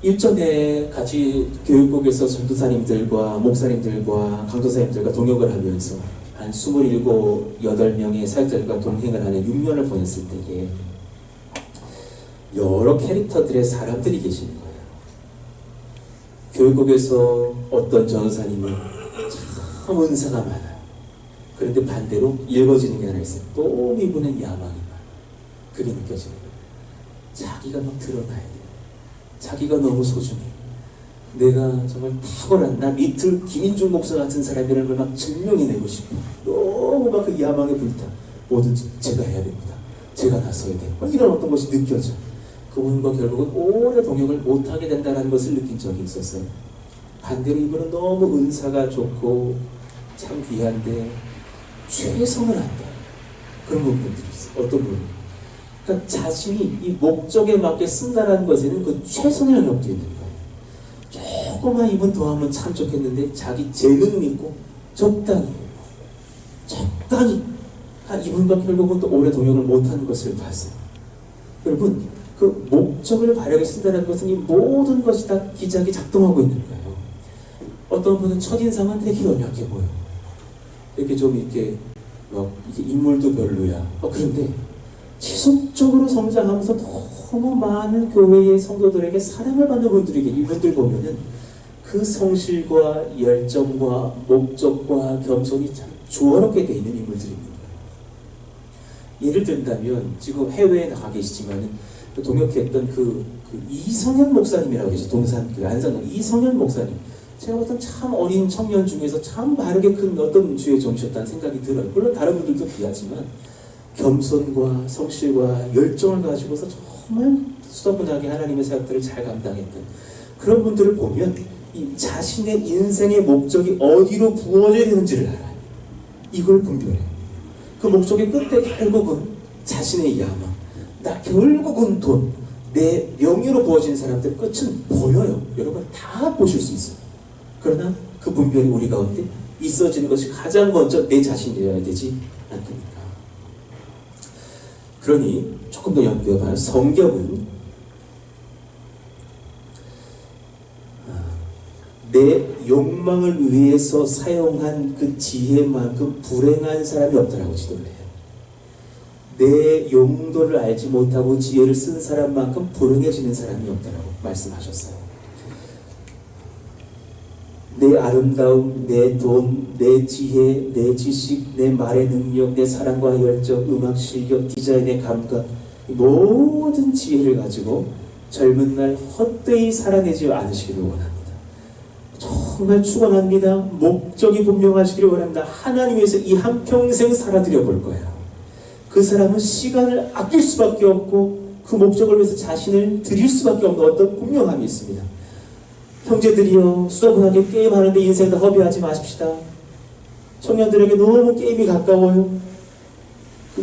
일전에 같이 교육국에서 전도사님들과 목사님들과 강도사님들과 동역을 하면서 한 27, 8명의 사역자들과 동행을 하는 6년을 보냈을 때에 여러 캐릭터들의 사람들이 계시는 거예요. 교육국에서 어떤 전도사님은 참 은사가 많아요. 그런데 반대로 읽어지는 게 하나 있어요. 또 이분은 야망이 많아요. 그게 느껴지는 거예요. 자기가 막 드러나야 돼요. 자기가 너무 소중해. 내가 정말 탁월한, 나 밑을 김인중 목사 같은 사람이라는 걸 막 증명해내고 싶어. 너무 막 그 야망에 불타. 뭐든지 제가 해야 됩니다. 제가 나서야 돼요. 막 이런 어떤 것이 느껴져. 그분과 결국은 오래 동역을 못하게 된다는 것을 느낀 적이 있었어요. 반대로 이분은 너무 은사가 좋고 참 귀한데 최선을 한다. 그런 부분들이 있어요. 어떤 부분? 그러니까 자신이 이 목적에 맞게 쓴다는 것에는 그 최선을 얹어 있는 거예요. 조금만 이분 더 하면 참 좋겠는데 자기 재능 믿고 적당히 이분과 결국은 또 오래 동역을 못하는 것을 봤어요. 여러분, 그 목적을 바르게 쓴다는 것은 이 모든 것이 다 기작이 작동하고 있는 거예요. 어떤 분은 첫인상은 되게 연약해 보여. 이렇게 좀 이렇게 막 이게 인물도 별로야. 그런데 지속적으로 성장하면서 너무 많은 교회의 성도들에게 사랑을 받는 분들에게 이분들 보면은 그 성실과 열정과 목적과 겸손이 참 조화롭게 돼 있는 인물들이 있는 거예요. 예를 든다면 지금 해외에 나가 계시지만은 동역했던 그 이성현 목사님이라고 계시죠. 동산 그 안산동 이성현 목사님. 제가 봤던 참 어린 청년 중에서 참 바르게 큰 어떤 주의 종이셨다는 생각이 들어요. 물론 다른 분들도 귀하지만 겸손과 성실과 열정을 가지고서 정말 수다분하게 하나님의 사역들을 잘 감당했던 그런 분들을 보면 이 자신의 인생의 목적이 어디로 부어져야 되는지를 알아요. 이걸 분별해요. 그 목적의 끝에 결국은 자신의 야망, 나 결국은 돈, 내 명예로 부어진 사람들 끝은 보여요. 여러분 다 보실 수 있어요. 그러나 그 분별이 우리 가운데 있어지는 것이 가장 먼저 내 자신이어야 되지 않겠습니까? 그러니 조금 더 연구해봐요. 성경은 내 욕망을 위해서 사용한 그 지혜만큼 불행한 사람이 없다라고 지도를 해요. 내 용도를 알지 못하고 지혜를 쓴 사람만큼 불행해지는 사람이 없다라고 말씀하셨어요. 내 아름다움, 내 돈, 내 지혜, 내 지식, 내 말의 능력, 내 사랑과 열정, 음악 실력, 디자인의 감각, 모든 지혜를 가지고 젊은 날 헛되이 살아내지 않으시기를 원합니다. 정말 축원합니다. 목적이 분명하시기를 원합니다. 하나님 위해서 이 한평생 살아드려 볼 거야. 그 사람은 시간을 아낄 수밖에 없고 그 목적을 위해서 자신을 드릴 수밖에 없는 어떤 분명함이 있습니다. 형제들이여, 수다분하게 게임하는데 인생 다 허비하지 마십시다. 청년들에게 너무 게임이 가까워요.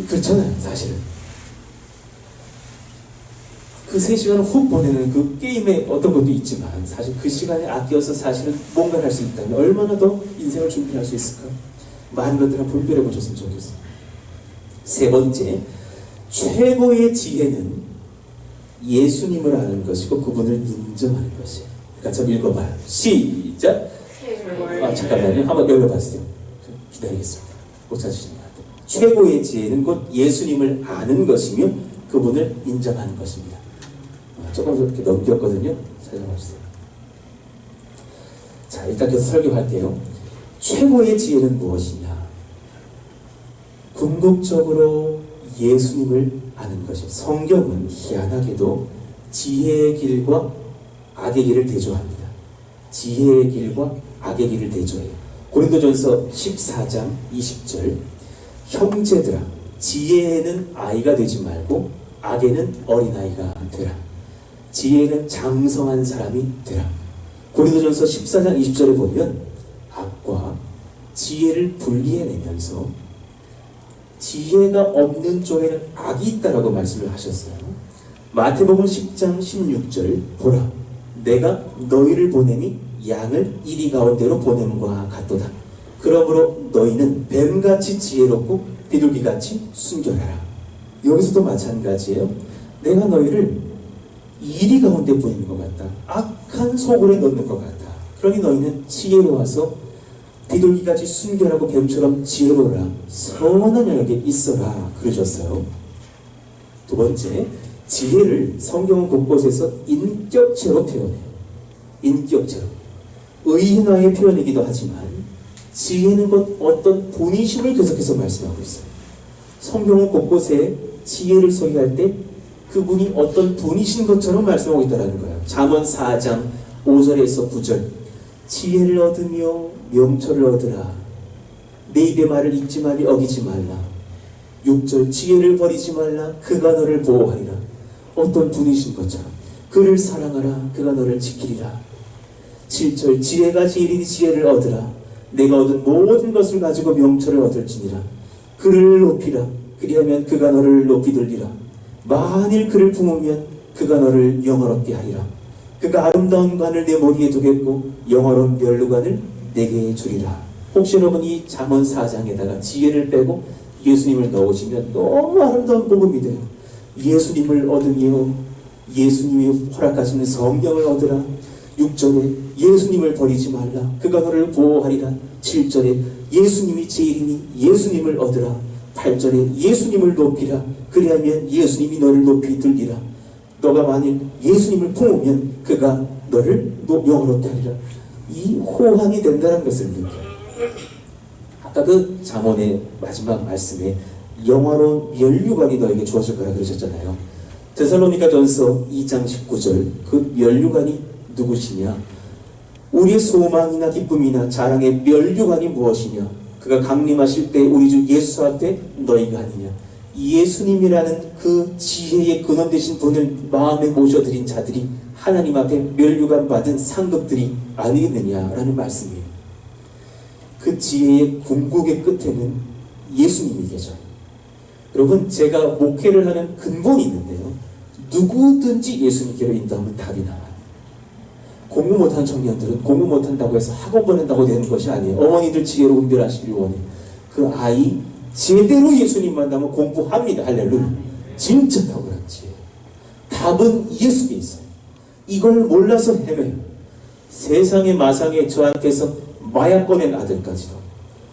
그렇잖아요, 사실은. 그 3시간을 훅 보내는 그 게임에 어떤 것도 있지만 사실 그 시간에 아껴서 사실은 뭔가를 할 수 있다면 얼마나 더 인생을 준비할 수 있을까? 많은 것들을 한번 분별해 보셨으면 좋겠어요. 세 번째, 최고의 지혜는 예수님을 아는 것이고 그분을 인정하는 것이에요. 같이 한번 읽어봐요. 시작! 잠깐만요. 한번 열어봤어요. 기다리겠습니다. 못 찾으시는 것 같아요. 최고의 지혜는 곧 예수님을 아는 것이며 그분을 인정하는 것입니다. 조금 이렇게 넘겼거든요. 찾아보세요. 자, 일단 계속 설교할게요. 최고의 지혜는 무엇이냐? 궁극적으로 예수님을 아는 것이. 성경은 희한하게도 지혜의 길과 악의 길을 대조합니다. 지혜의 길과 악의 길을 대조해요. 고린도전서 14장 20절, 형제들아 지혜에는 아이가 되지 말고 악에는 어린아이가 되라. 지혜는 장성한 사람이 되라. 고린도전서 14장 20절에 보면 악과 지혜를 분리해내면서 지혜가 없는 쪽에는 악이 있다라고 말씀을 하셨어요. 마태복음 10장 16절, 보라 내가 너희를 보내니 양을 이리 가운데로 보냄과 같도다. 그러므로 너희는 뱀같이 지혜롭고 비둘기같이 순결하라. 여기서도 마찬가지예요. 내가 너희를 이리 가운데 보내는 것 같다. 악한 소굴에 넣는 것 같다. 그러니 너희는 지혜로워서 비둘기같이 순결하고 뱀처럼 지혜로워라. 선한 영역에 있어라. 그러셨어요. 두 번째, 지혜를 성경은 곳곳에서 인격체로 표현해요. 인격체로. 의인화의 표현이기도 하지만 지혜는 곧 어떤 분이심을 계속해서 말씀하고 있어요. 성경은 곳곳에 지혜를 소개할 때 그분이 어떤 분이신 것처럼 말씀하고 있다는 거예요. 잠언 4장 5절에서 9절. 지혜를 얻으며 명철을 얻으라. 내 입의 말을 잊지 말리 어기지 말라. 6절. 지혜를 버리지 말라. 그가 너를 보호하리라. 어떤 분이신 것처럼. 그를 사랑하라. 그가 너를 지키리라. 7절. 지혜가 제일이니 지혜를 얻으라. 내가 얻은 모든 것을 가지고 명철을 얻을지니라. 그를 높이라. 그리하면 그가 너를 높이 들리라. 만일 그를 품으면 그가 너를 영화롭게 하리라. 그가 아름다운 관을 내 머리에 두겠고 영화로운 면류관을 내게 주리라. 혹시 여러분 이 잠언 4장에다가 지혜를 빼고 예수님을 넣으시면 너무 아름다운 복음이 돼요. 예수님을 얻으며 예수님이 허락하시는 성경을 얻으라. 6절에 예수님을 버리지 말라. 그가 너를 보호하리라. 7절에 예수님이 제일이니 예수님을 얻으라. 8절에 예수님을 높이라. 그리하면 예수님이 너를 높이 들리라. 너가 만일 예수님을 품으면 그가 너를 영화롭게 하리라. 이 호환이 된다는 것을 느껴요. 아까 그 잠언의 마지막 말씀에 영화로운 면류관이 너에게 주어질 거라 그러셨잖아요. 데살로니가전서 2장 19절. 그 면류관이 누구시냐? 우리의 소망이나 기쁨이나 자랑의 면류관이 무엇이냐? 그가 강림하실 때 우리 주 예수 앞에 너희가 아니냐? 예수님이라는 그 지혜의 근원 되신 분을 마음에 모셔드린 자들이 하나님 앞에 면류관 받은 상급들이 아니겠느냐라는 말씀이에요. 그 지혜의 궁극의 끝에는 예수님이 계셔요. 여러분, 제가 목회를 하는 근본이 있는데요. 누구든지 예수님께로 인도하면 답이 나와요. 공부 못한 청년들은 공부 못한다고 해서 학원 보낸다고 되는 것이 아니에요. 어머니들 지혜로 분별하시길 원해요. 그 아이 제대로 예수님 만나면 공부합니다. 할렐루야. 진짜 탁월한 지혜. 답은 예수님에 있어요. 이걸 몰라서 헤매요. 세상의 마상에 저한테서 마약 꺼낸 아들까지도.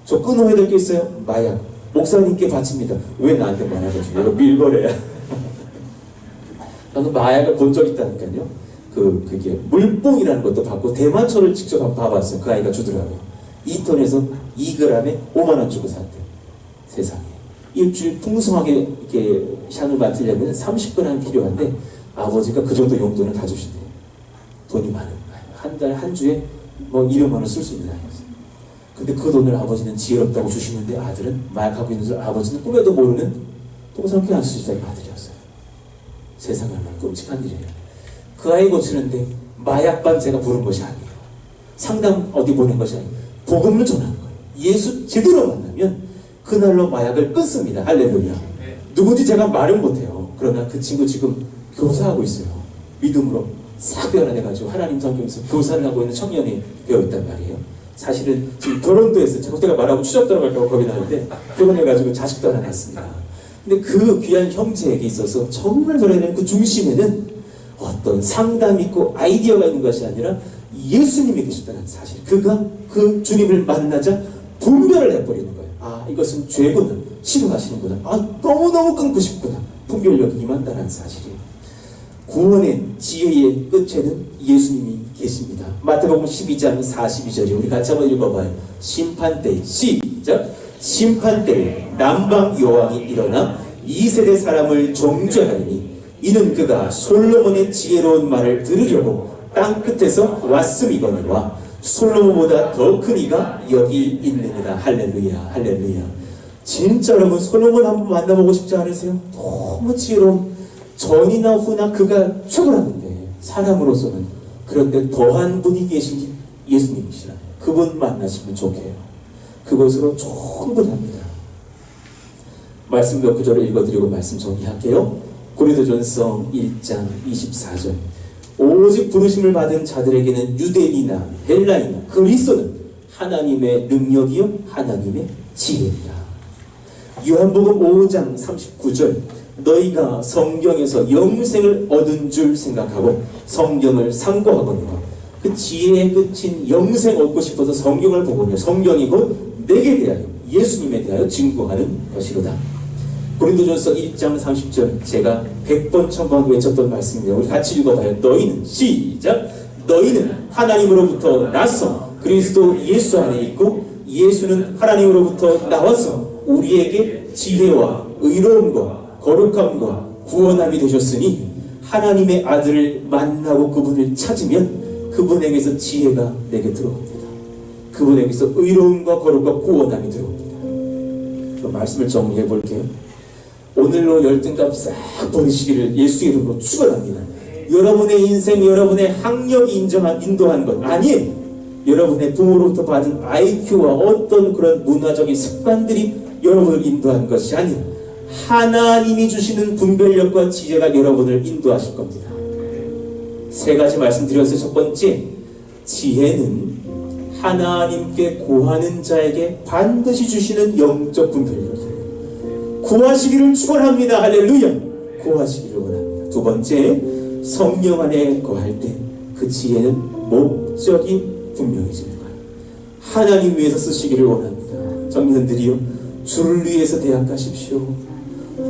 저 끊어야 될 게 있어요. 마약. 목사님께 바칩니다. 왜 나한테 마약을 주냐? 이거 밀거래야. 나는 마약을 본 적 있다니까요. 그게 물뽕이라는 것도 받고 대만초를 직접 한번 봐봤어요. 그 아이가 주더라고요. 2톤에서 2g에 5만원 주고 샀대요. 세상에. 일주일 풍성하게 이렇게 샹을 맡으려면 30g 필요한데 아버지가 그 정도 용돈을 다 주신대요. 돈이 많은 한 달 한 주에 뭐 200만원 쓸 수 있는 아이였어요. 근데 그 돈을 아버지는 지혜롭다고 주시는데 아들은 마약하고 있는 줄 아버지는 꿈에도 모르는 통상케 안 쓰시다는 아들이었어요. 세상에 얼마나 끔찍한 일이에요. 그 아이 고치는데 마약반 제가 부른 것이 아니에요. 상담 어디 보낸 것이 아니에요. 복음을 전하는 거예요. 예수 제대로 만나면 그날로 마약을 끊습니다. 할렐루야. 누군지 제가 말은 못해요. 그러나 그 친구 지금 교사하고 있어요. 믿음으로 싹 변화돼가지고 하나님 성경에서 교사를 하고 있는 청년이 되어있단 말이에요. 사실은 지금 결혼도 했어요. 제가 말하고 추적 들어갈까 겁이 나는데 결혼해가지고 자식도 하나 낳았습니다. 근데 그 귀한 형제에게 있어서 정말 변화되는 그 중심에는 어떤 상담이 있고 아이디어가 있는 것이 아니라 예수님이 계셨다는 사실. 그가 그 주님을 만나자 분별을 해버리는 거예요. 아, 이것은 죄구나. 싫어하시는구나. 아, 너무너무 끊고 싶구나. 분별력이 임한다는 사실이에요. 구원의 지혜의 끝에는 예수님이 계십니다. 마태복음 12장 42절에 우리 같이 한번 읽어봐요. 심판때 시작. 심판때에 남방 여왕이 일어나 2세대 사람을 정죄하리니 이는 그가 솔로몬의 지혜로운 말을 들으려고 땅 끝에서 왔음이거니와 솔로몬보다 더 큰 이가 여기 있느니라. 할렐루야. 할렐루야. 진짜 여러분 솔로몬 한번 만나보고 싶지 않으세요? 너무 지혜로운 전이나 후나 그가 최고라는데 사람으로서는 그런데 더한 분이 계신 게 예수님이시라. 그분 만나시면 좋게요. 그것으로 충분합니다. 말씀 몇 구절을 읽어드리고 말씀 정리할게요. 고린도전서 1장 24절. 오직 부르심을 받은 자들에게는 유대인이나 헬라이나 그리스도는 하나님의 능력이요 하나님의 지혜니라. 요한복음 5장 39절 너희가 성경에서 영생을 얻은 줄 생각하고 성경을 상고하거니와 그 지혜의 끝인 영생 얻고 싶어서 성경을 보거니와 성경이 곧 내게 대하여 예수님에 대하여 증거하는 것이로다. 고린도전서 1장 30절 제가 100번 1000번 외쳤던 말씀입니다. 우리 같이 읽어봐요. 너희는 시작 너희는 하나님으로부터 나서 그리스도 예수 안에 있고 예수는 하나님으로부터 나와서 우리에게 지혜와 의로움과 거룩함과 구원함이 되셨으니 하나님의 아들을 만나고 그분을 찾으면 그분에게서 지혜가 내게 들어옵니다. 그분에게서 의로움과 거룩과 구원함이 들어옵니다. 그 말씀을 정리해 볼게요. 오늘로 열등감 싹 버리시기를 예수 이름으로 축원합니다. 여러분의 인생, 여러분의 학력이 인도한 것 아니에요. 여러분의 부모로부터 받은 IQ와 어떤 그런 문화적인 습관들이 여러분을 인도한 것이 아니에요. 하나님이 주시는 분별력과 지혜가 여러분을 인도하실 겁니다. 세 가지 말씀드렸어요. 첫 번째, 지혜는 하나님께 구하는 자에게 반드시 주시는 영적 분별력이에요. 구하시기를 축원합니다. 할렐루야. 구하시기를 원합니다. 두 번째, 성령 안에 거할 때 그 지혜는 목적이 분명해지는 거예요. 하나님 위해서 쓰시기를 원합니다. 청년들이요, 주를 위해서 대학하십시오.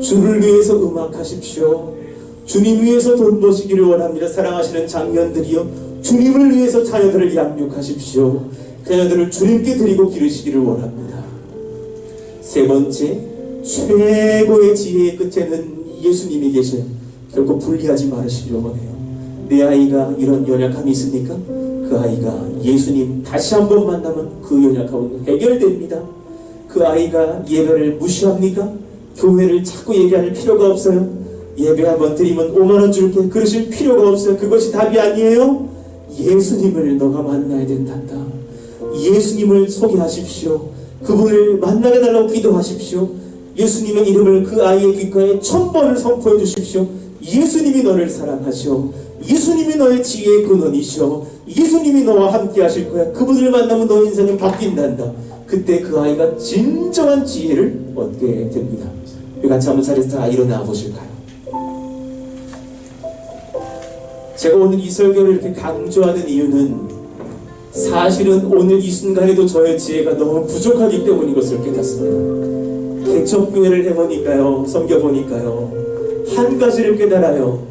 주를 위해서 음악하십시오. 주님 위해서 돈 버시기를 원합니다. 사랑하시는 장년들이요, 주님을 위해서 자녀들을 양육하십시오. 자녀들을 주님께 드리고 기르시기를 원합니다. 세 번째, 최고의 지혜의 끝에는 예수님이 계셔요. 결코 분리하지 말으시기를 원해요. 내 아이가 이런 연약함이 있습니까? 그 아이가 예수님 다시 한번 만나면 그 연약함은 해결됩니다. 그 아이가 예배를 무시합니까? 교회를 자꾸 얘기할 필요가 없어요. 예배 한번 드리면 5만원 줄게 그러실 필요가 없어요. 그것이 답이 아니에요. 예수님을 너가 만나야 된단다. 예수님을 소개하십시오. 그분을 만나게 달라고 기도하십시오. 예수님의 이름을 그 아이의 귓가에 1000번을 선포해 주십시오. 예수님이 너를 사랑하시오. 예수님이 너의 지혜의 근원이시오. 예수님이 너와 함께 하실 거야. 그분을 만나면 너의 인생은 바뀐단다. 그때 그 아이가 진정한 지혜를 얻게 됩니다. 우리 같이 한번 자리에서 다 일어나 보실까요? 제가 오늘 이 설교를 이렇게 강조하는 이유는 사실은 오늘 이 순간에도 저의 지혜가 너무 부족하기 때문인 것을 깨닫습니다. 개척교회를 해보니까요, 섬겨보니까요, 한 가지를 깨달아요.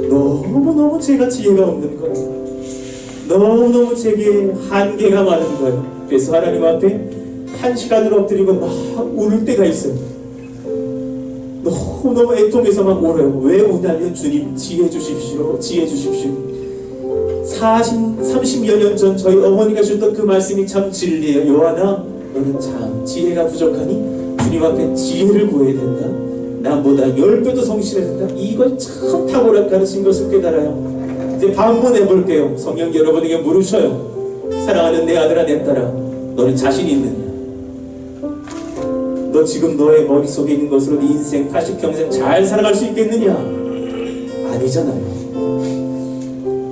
너무너무 제가 지혜가 없는 거예요. 너무너무 제게 한계가 많은 거예요. 그래서 하나님 앞에 1시간을 엎드리고 막 울을 때가 있어요. 너무너무 애통해서 막 울어요. 왜 우냐면 주님 지혜 주십시오. 지혜 주십시오. 30여 년 전 저희 어머니가 주셨던 그 말씀이 참 진리예요. 요한아, 너는 참 지혜가 부족하니 주님 앞에 지혜를 구해야 된다. 남보다 10배도 성실해야 된다. 이걸 참 탁월하게 가르친 것을 깨달아요. 이제 반문해 볼게요. 성령 여러분에게 물으셔요. 사랑하는 내 아들아, 내 딸아, 너는 자신 있느냐? 너 지금 너의 머릿속에 있는 것으로 네 인생 80평생 잘 살아갈 수 있겠느냐? 아니잖아요.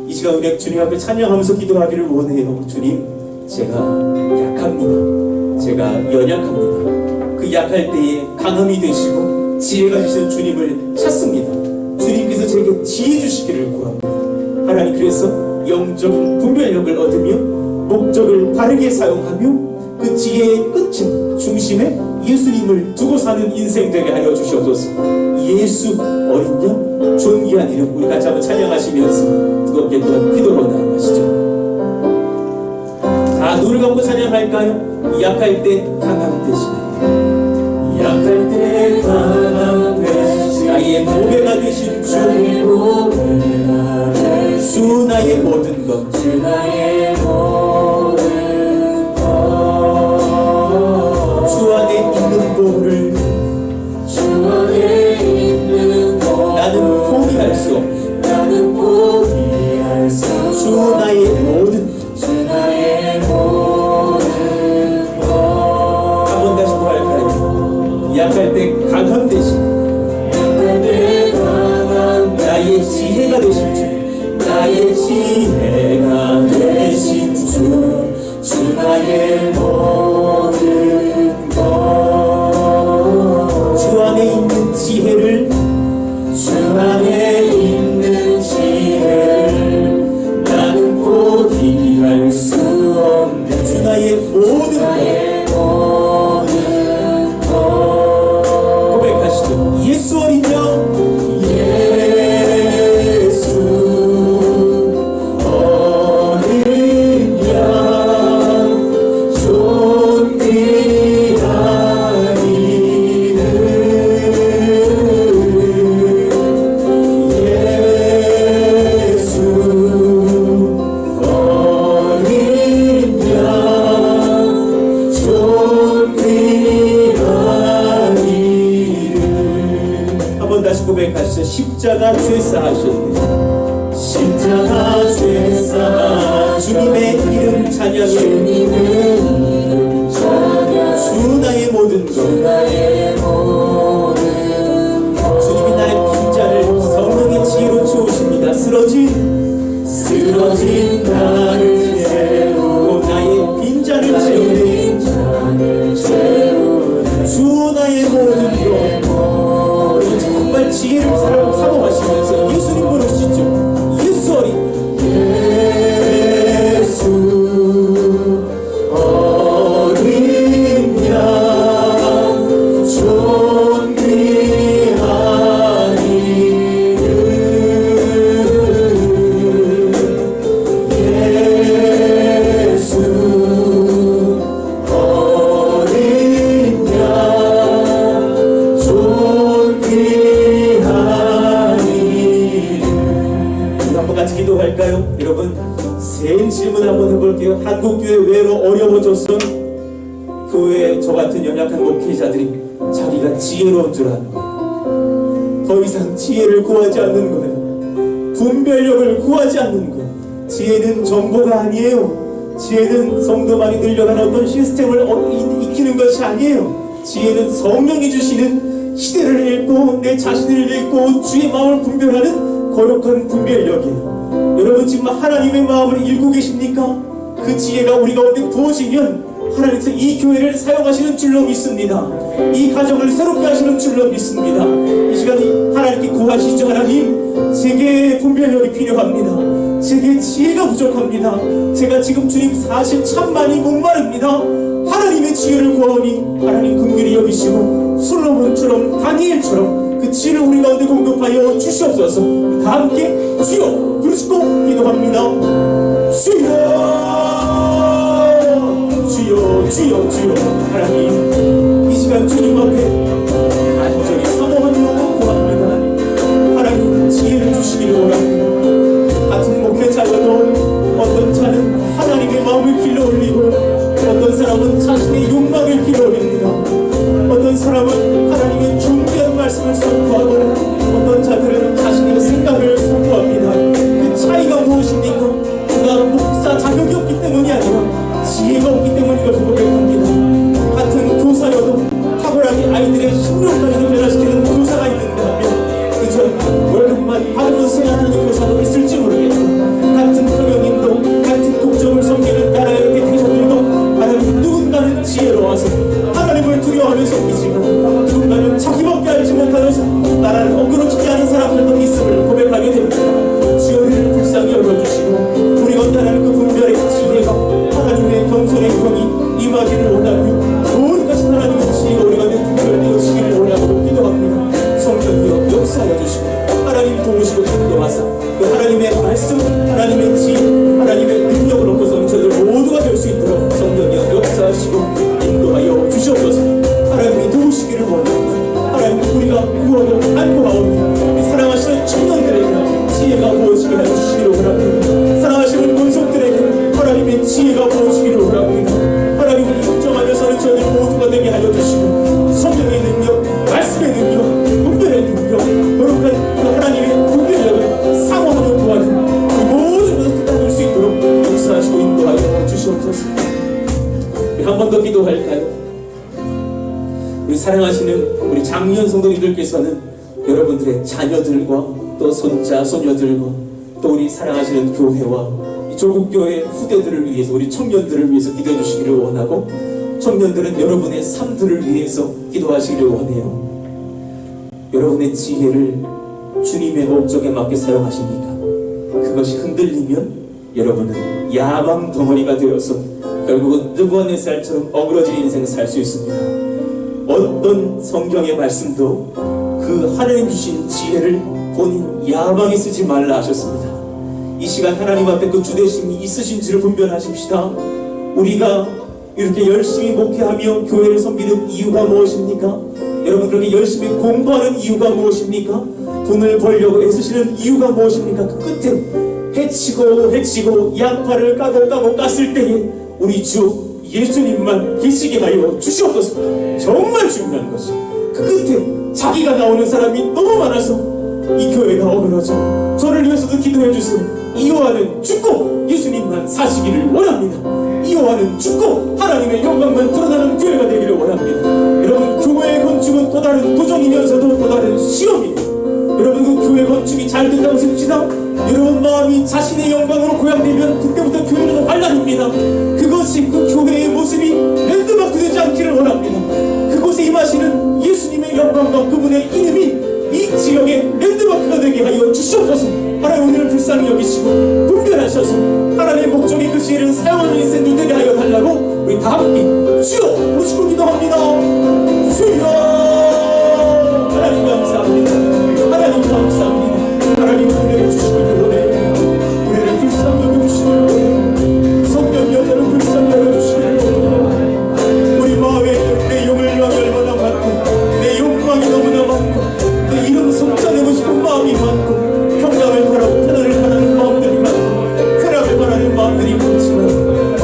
이 시간 우리 주님 앞에 찬양하면서 기도하기를 원해요. 주님, 제가 약합니다. 제가 연약합니다. 그 약할 때에 강함이 되시고 지혜가 주시는 주님을 찾습니다. 주님께서 제게 지혜 주시기를 구합니다. 하나님, 그래서 영적인 분별력을 얻으며 목적을 바르게 사용하며 그 지혜의 끝은 중심에 예수님을 두고 사는 인생 되게 하여 주시옵소서. 예수 어린 양 존귀한 이름, 우리 같이 한번 찬양하시면서 뜨겁게 또한 기도로 나아가시죠. 다 눈을 감고 찬양할까요? 약할 때 강함 되시네. 약할 때 강함 되시네. 나의 보배가 되신 주, 주 나의 모든 것, 주 나의 모든 것, 주 안에 있는 보를, 주 안에 있는 보, 나는 포기할 수 없네. 나는 포기할 수 없네. 주 나의 모든, 주 나의 모든 것. 한번 다시 더 할까요? 약할 때 강함 되신, 나의 지혜가 되신 주, 나의 주 안에 있는 지혜를 나는 포기할 수 없네. 주 나의 모든 것 고백하시죠. 예수 어린 양, 예수 어린 양, 존귀한 이름, 예수 어린 양, 존귀한 이름. 한번 다시 고백하시죠. 십자가 죄사하셨네. 십자가 죄사 주님의 이름 찬양해. 주 나의 모든 것. 주님이 나의 빈자를 성령의 지혜로 채우십니다. 쓰러진 나를 채우고 나의 빈자를 채우네. 주 나의 모든 것. 정말 지혜를 사모하시면서 예수님 부르시죠. 예수 어린 양, 존귀한 이름, 예수 어린 양, 존귀한 이름. 우리 한번 같이 기도할까요? 여러분, 세 질문 한번 해볼게요. 한국교회 왜로 어려워졌어? 교회에 저 같은 연약한 목회자들이 자기가 지혜로운 줄 아는 거예요. 더 이상 지혜를 구하지 않는 거예요. 분별력을 구하지 않는 거예요. 지혜는 정보가 아니에요. 지혜는 성도 많이 늘려가는 어떤 시스템을 익히는 것이 아니에요. 지혜는 성령이 주시는 시대를 읽고 내 자신을 읽고 주의 마음을 분별하는 거룩한 분별력이에요. 여러분 지금 하나님의 마음을 읽고 계십니까? 그 지혜가 우리 가운데 부어지면 하나님께서 이 교회를 사용하시는 줄로 믿습니다. 이 가정을 새롭게 하시는 줄로 믿습니다. 이 시간에 하나님께 구하시죠. 하나님, 제게 분별력이 필요합니다. 제게 지혜가 부족합니다. 제가 지금 주님 사실 참 많이 목마릅니다. 하나님의 지혜를 구하오니 하나님 긍휼히 여기시고 솔로몬처럼 다니엘처럼 그 지혜를 우리 가운데 공급하여 주시옵소서. 다 함께 주여 부르시고 기도합니다. 주여 하나님, 이 시간 주님 앞에 간절히 사모하며 구합니다. 하나님 지혜를 주시기를 원합니다. 같은 목회자여도 어떤 자는 하나님의 마음을 길러 올리고 어떤 사람은 자신의 욕망을 길러 올립니다. 어떤 사람은 하나님의 존귀한 말씀을 선포하고 어떤 자들은 자신의 생각을 선포합니다. 그 차이가 무엇입니까? 그가 목사 자격이 없기 때문이 아니라 지혜가 없기 때문인 것을 고백합니다. 같은 교사여도 탁월하게 아이들의 심령까지도 변화시키는 교사가 있는가 하면 그저 월급만 받으면서 하는 교사도 있을지 모르겠고, 같은 평형님도 같은 국적을 섬기는 나라의 대표자들도 하나님 누군가는 지혜로워서 하나님을 두려워하면서 있지만 누군가는 자기밖에 알지 못하면서 나라를 어그러지게 하는 사람들도 있음을 고백하게 됩니다. 주여를 불쌍히 열어주시고 우리가 원하는 그 분별의 지혜가 하나님의 겸손의 형이 임하기를 원하며 모든 것이 하나님의 지혜가 우리가 분별되어지기를 원하고 기도합니다. 성령이여 역사하여 주시고 하나님 도우시고 인도하사 그 하나님의 말씀, 하나님의 지혜, 하나님의 능력을 얻고서 저희들 모두가 될 수 있도록 성령이여 역사하시고 인도하여 주시옵소서. 하나님이 도우시기를 원합니다. 하나님 우리가 구하고 안구하오니 사랑하시는 청년들에게 지혜가 부어지게 하여 주시기를 원합니다. 사랑하시는 권속들에게 하나님의 지혜가 부어지기를 원합니다. 하나님을 인정하여서는 저희들 모두가 되게 하여 주시고 성령의 능력, 말씀의 능력, 분별의 능력, 거룩한 하나님의 분별력을 사모하며 구하는 그 모든 것을 따를 수 있도록 역사하시고 인도하여 주시옵소서. 우리 한 번 더 기도할까요? 우리 사랑하시는 우리 장년 성도님들께서는 여러분들의 자녀들과 또 손자, 소녀들과 또 우리 사랑하시는 교회와 이 조국교회 후대들을 위해서 우리 청년들을 위해서 기도해 주시기를 원하고, 청년들은 여러분의 삶들을 위해서 기도하시기를 원해요. 여러분의 지혜를 주님의 목적에 맞게 사용하십니까? 그것이 흔들리면 여러분은 야망 덩어리가 되어서 결국은 느부갓네살처럼 어그러진 인생을 살 수 있습니다. 어떤 성경의 말씀도 그 하나님 주신 지혜를 본인 야망에 쓰지 말라 하셨습니다. 이 시간 하나님 앞에 그 주대심이 있으신지를 분별하십시다. 우리가 이렇게 열심히 목회하며 교회를 섬기는 이유가 무엇입니까? 여러분 그렇게 열심히 공부하는 이유가 무엇입니까? 돈을 벌려고 애쓰시는 이유가 무엇입니까? 그 끝에 해치고 양파를 까고 깠을 때에 우리 주 예수님만 계시게 하여 주시옵소서. 정말 중요한 것이 그 끝에 자기가 나오는 사람이 너무 많아서 이 교회가 어그러져. 저를 위해서도 기도해 주세요. 이호와는 죽고 예수님만 사시기를 원합니다. 이호와는 죽고 하나님의 영광만 드러나는 교회가 되기를 원합니다. 여러분 교회의 건축은 또 다른 도전이면서도 또 다른 시험입니다. 여러분 그 교회 건축이 잘 된다고 씁시다. 여러분 마음이 자신의 영광으로 고양되면 그때부터 교회는 환란입니다. 그것이 그 교회의 모습이 랜드마크 되지 않기를 원합니다. 그곳에 임하시는 예수님의 영광과 그분의 이름이 이 지역의 랜드마크가 되게 하여 주시옵소서. 하나님 오늘을 불쌍히 여기시고 분별하셔서 하나님의 목적의 그 지혜를 사용하는 인생들 되게 하여 달라고 우리 다 함께 주여 부르시고 기도합니다. 주여 하나님 감사합니다. 하나님 감사합니다. 하나님 은혜를 주시길 원해요. 우리를 불쌍히 여겨주시길 원해요. 성령 여자를 불쌍히 여겨주시길 원해요. 우리 마음에 내 욕망이 얼마나 많고 내 욕망이 너무나 많고 내 이름 성찬하고 싶은 마음이 많고 평강을 바라고 편안을 바라는 마음들이 많고 쾌락을 바라는 마음들이 많지만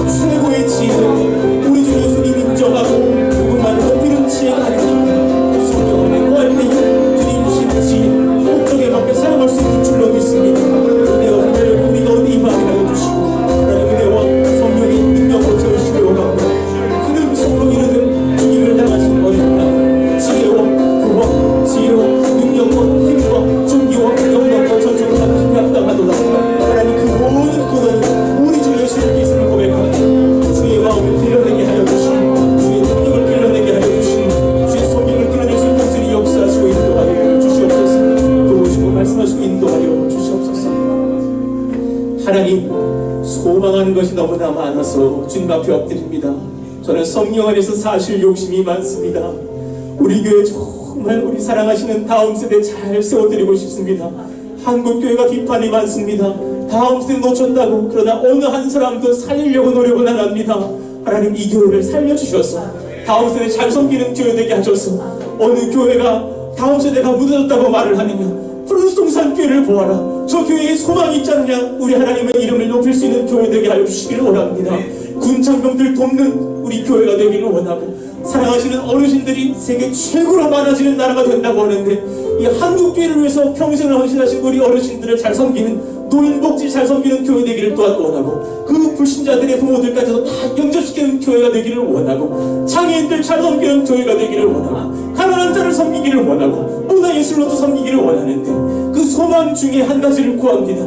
최고의 지혜는 우리 주 예수님 인정하고 그분만 높이는 지혜가 아닙니까? 성령 안에 구할 때 주님 주신 지혜 목적에 맞게 사용할 수 있는 줄로 믿습니다. 은혜와 은혜를 우리가 어디 임하게 주시고 하나님 은혜와 성령의 능력으로 채우시길 원하고 큰 속으로 이르되 주님을 당하신 어린 양 지혜와 구원 지혜와 능력과 힘과 존귀와 영광과 전성을 받으시기 합당하도다. 하나님 그 모든 고난이 우리 주 예수의 예수를 고백하고 주의 마음을 길러내게 하여 주시고 주의 능력을 길러내게 하여 주시고 주의 성령을 길러낼 수 있는 것들이 역사하시고 인도하여 주시옵소서. 도우시고 말씀하시고 인도하여 주시옵소서. 하나님 소망하는 것이 너무나 많아서 주님 앞에 엎드립니다. 저는 성령 안에서 사실 욕심이 많습니다. 우리 교회 정말 우리 사랑하시는 다음 세대 잘 세워드리고 싶습니다. 한국교회가 비판이 많습니다. 다음 세대 놓쳤다고. 그러나 어느 한 사람도 살리려고 노력은 안 합니다. 하나님 이 교회를 살려주셔서 다음 세대 잘 섬기는 교회 되게 하셔서 어느 교회가 다음 세대가 무너졌다고 말을 하느냐 푸른동산 교회를 보아라. 저 교회에 소망이 있지 않느냐. 우리 하나님의 이름을 높일 수 있는 교회 되게 하여 주시기를 원합니다. 군장병들 돕는 우리 교회가 되기를 원하고 사랑하시는 어르신들이 세계 최고로 많아지는 나라가 된다고 하는데 이 한국교회를 위해서 평생을 헌신하신 우리 어르신들을 잘 섬기는 노인복지 잘 섬기는 교회 되기를 또한 원하고 그 불신자들의 부모들까지도 다 영접시키는 교회가 되기를 원하고 장애인들 잘 섬기는 교회가 되기를 원하고 가난한 자를 섬기기를 원하고 문화예술로도 섬기기를 원하는데 그 소망 중에 한 가지를 구합니다.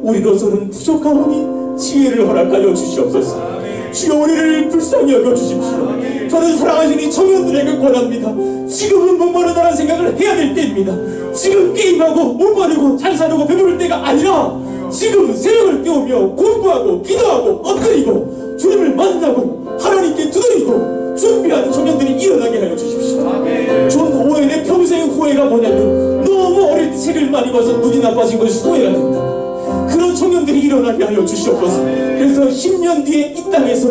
우리로서는 부족하오니 지혜를 허락하여 주시옵소서. 주여 우리를 불쌍히 여겨주십시오. 저는 사랑하시니 청년들에게 권합니다. 지금은 목마르다는 생각을 해야 될 때입니다. 지금 게임하고 목마르고 잘 사려고 배부를 때가 아니라 지금 새벽을 깨우며 공부하고 기도하고 엎드리고 주님을 만나고 하나님께 두드리고 준비하는 청년들이 일어나게 하여 주십시오. 존 오웬의 평생의 후회가 뭐냐면 너무 어릴 때 책을 많이 봐서 눈이 나빠진 것이 후회가 된다. 그런 청년들이 일어나게 하여 주시옵소서. 그래서 10년 뒤에 이 땅에서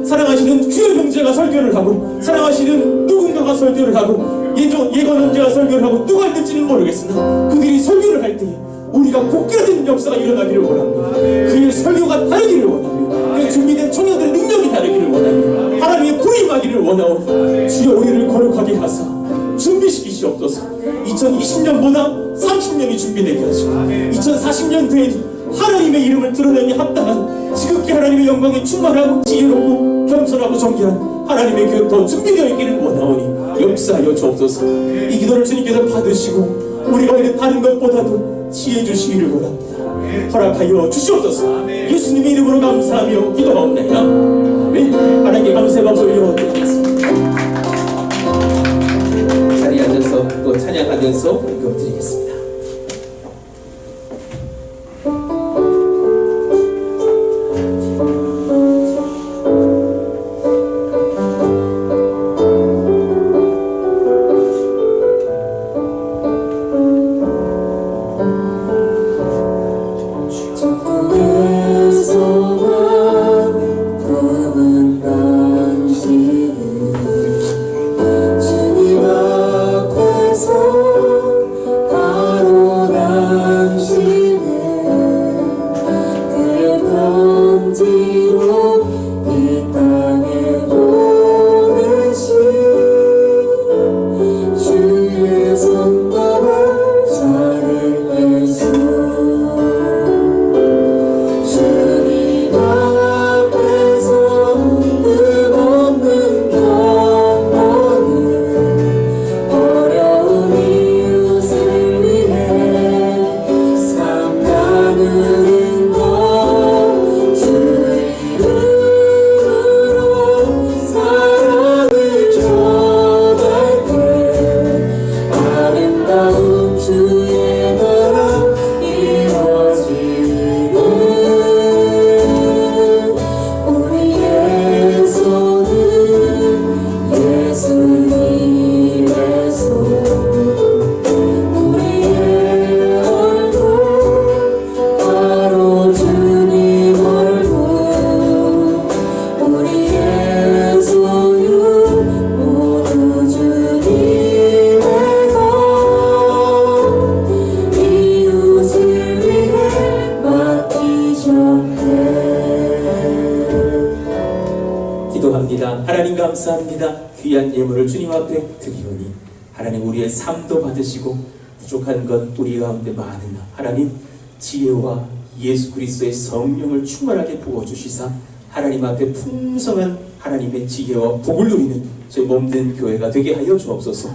사랑하시는 주의 형제가 설교를 하고 사랑하시는 누군가가 설교를 하고 예건 형제가 설교를 하고 누가 될지는 모르겠으나 그들이 설교를 할 때에 우리가 복귀되는 역사가 일어나기를 원합니다. 그의 설교가 다르기를 원합니다. 그의 준비된 청년들의 능력이 다르기를 원합니다. 하나님의 불이 임하기를 원하오니 주여 우리를 거룩하게 하사 준비시키시옵소서. 2020년보다 30년이 준비되게 하시고 2040년 되니 하나님의 이름을 드러내니 합당한 지극히 하나님의 영광에 충만하고 지혜롭고 겸손하고 정결한 하나님의 교회 더 준비되어 있기를 원하오니 역사하여 주옵소서. 이 기도를 주님께서 받으시고 우리가 이런 다른 것보다도 지혜 주시기를 원합니다. 허락하여 주시옵소서. 예수님의 이름으로 감사하며 기도하옵나이다. 아멘. 하나님께 감사의 박수 올려드리겠습니다. 자리에 앉아서 또 찬양하면서 은금 드리겠습니다. 감사합니다. 귀한 예물을 주님 앞에 드리오니 하나님 우리의 삶도 받으시고 부족한 것 우리 가운데 많으나 하나님 지혜와 예수 그리스도의 성령을 충만하게 부어주시사 하나님 앞에 풍성한 하나님의 지혜와 복을 누리는 저희 몸된 교회가 되게 하여 주옵소서.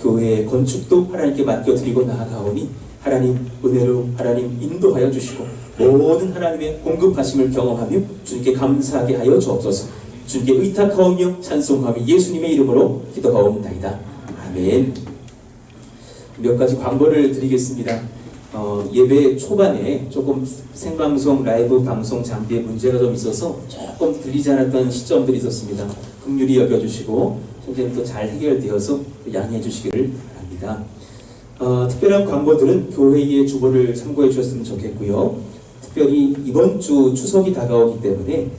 교회의 건축도 하나님께 맡겨드리고 나아가오니 하나님 은혜로 하나님 인도하여 주시고 모든 하나님의 공급하심을 경험하며 주님께 감사하게 하여 주옵소서. 주님께 의탁하오며 찬송하며 예수님의 이름으로 기도하옵나이다. 아멘. 몇 가지 광고를 드리겠습니다. 예배 초반에 조금 생방송 라이브 방송 장비에 문제가 좀 있어서 조금 들리지 않았던 시점들이 있었습니다. 긍휼히 여겨주시고 현재는 또 잘 해결되어서 양해해 주시기를 바랍니다. 특별한 광고들은 교회의 주보를 참고해 주셨으면 좋겠고요. 특별히 이번 주 추석이 다가오기 때문에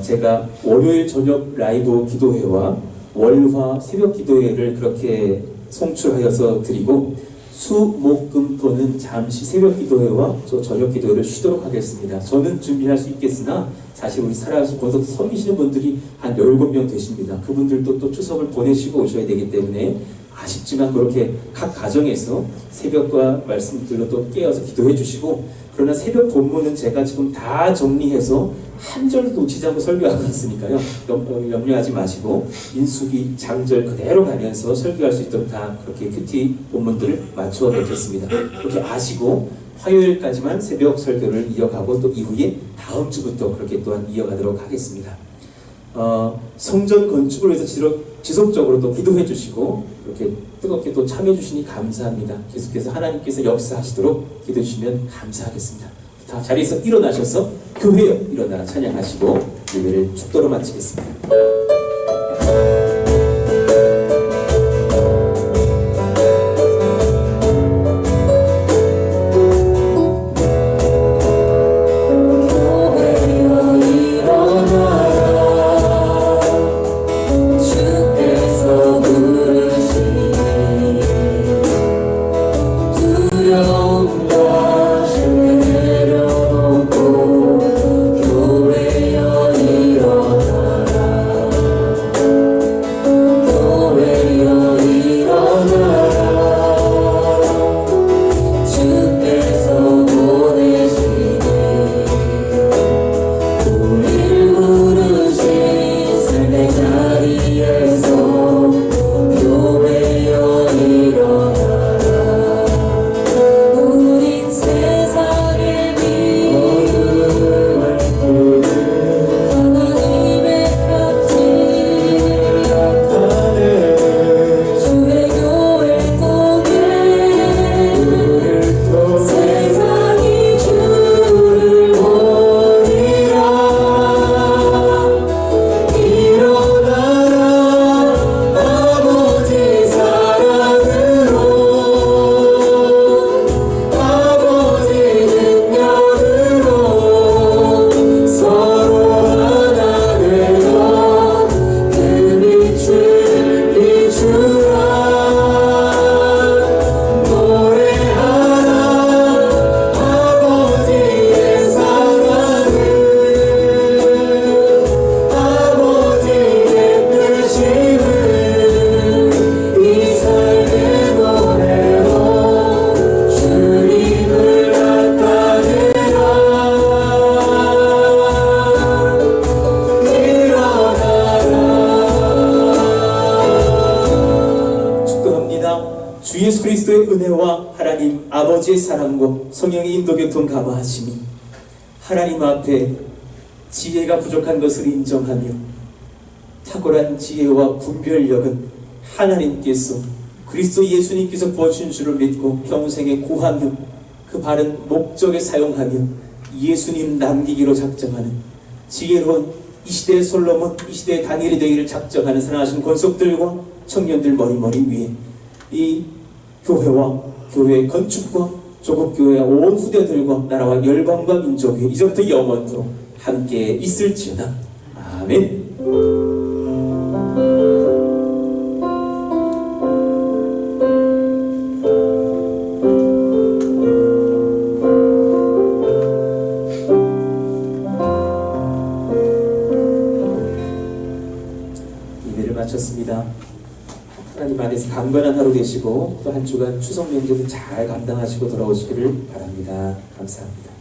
제가 월요일 저녁 라이브 기도회와 월화 새벽 기도회를 그렇게 송출하여서 드리고 수, 목, 금, 토는 잠시 새벽 기도회와 저녁 기도회를 쉬도록 하겠습니다. 저는 준비할 수 있겠으나 사실 우리 살아서 거기서 섬기시는 분들이 한 17명 되십니다. 그분들도 또 추석을 보내시고 오셔야 되기 때문에 아쉽지만 그렇게 각 가정에서 새벽과 말씀들로 또 깨어서 기도해 주시고, 그러나 새벽 본문은 제가 지금 다 정리해서 한 절도 놓치지 않고 설교하고 있으니까요. 염려하지 마시고 민수기 장절 그대로 가면서 설교할 수 있도록 다 그렇게 큐티 본문들을 맞춰 놓겠습니다. 그렇게 아시고 화요일까지만 새벽 설교를 이어가고 또 이후에 다음 주부터 그렇게 또한 이어가도록 하겠습니다. 성전 건축을 위해서 지속적으로 또 기도해 주시고 이렇게 뜨겁게 또 참여해 주시니 감사합니다. 계속해서 하나님께서 역사하시도록 기도해 주시면 감사하겠습니다. 다 자리에서 일어나셔서 교회여 일어나 찬양하시고 예배를 축도로 마치겠습니다. 주 예수 그리스도의 은혜와 하나님 아버지의 사랑과 성령의 인도 교통 감화하심이 하나님 앞에 지혜가 부족한 것을 인정하며 탁월한 지혜와 분별력은 하나님께서 그리스도 예수님께서 부어주신 줄을 믿고 평생에 구하며 그 바른 목적에 사용하며 예수님 남기기로 작정하는 지혜로운 이 시대의 솔로몬, 이 시대의 다니엘이 되기를 작정하는 사랑하신 권속들과 청년들 머리머리 위에 이 교회와 교회의 건축과 조국교회와 온 후대들과 나라와 열방과 민족이 이제부터 영원토록 함께 있을지어다. 아멘. 예배를 마쳤습니다. 하나님 안에서 강건한 하루 되시고 또 한 주간 추석 명절을 잘 감당하시고 돌아오시기를 바랍니다. 감사합니다.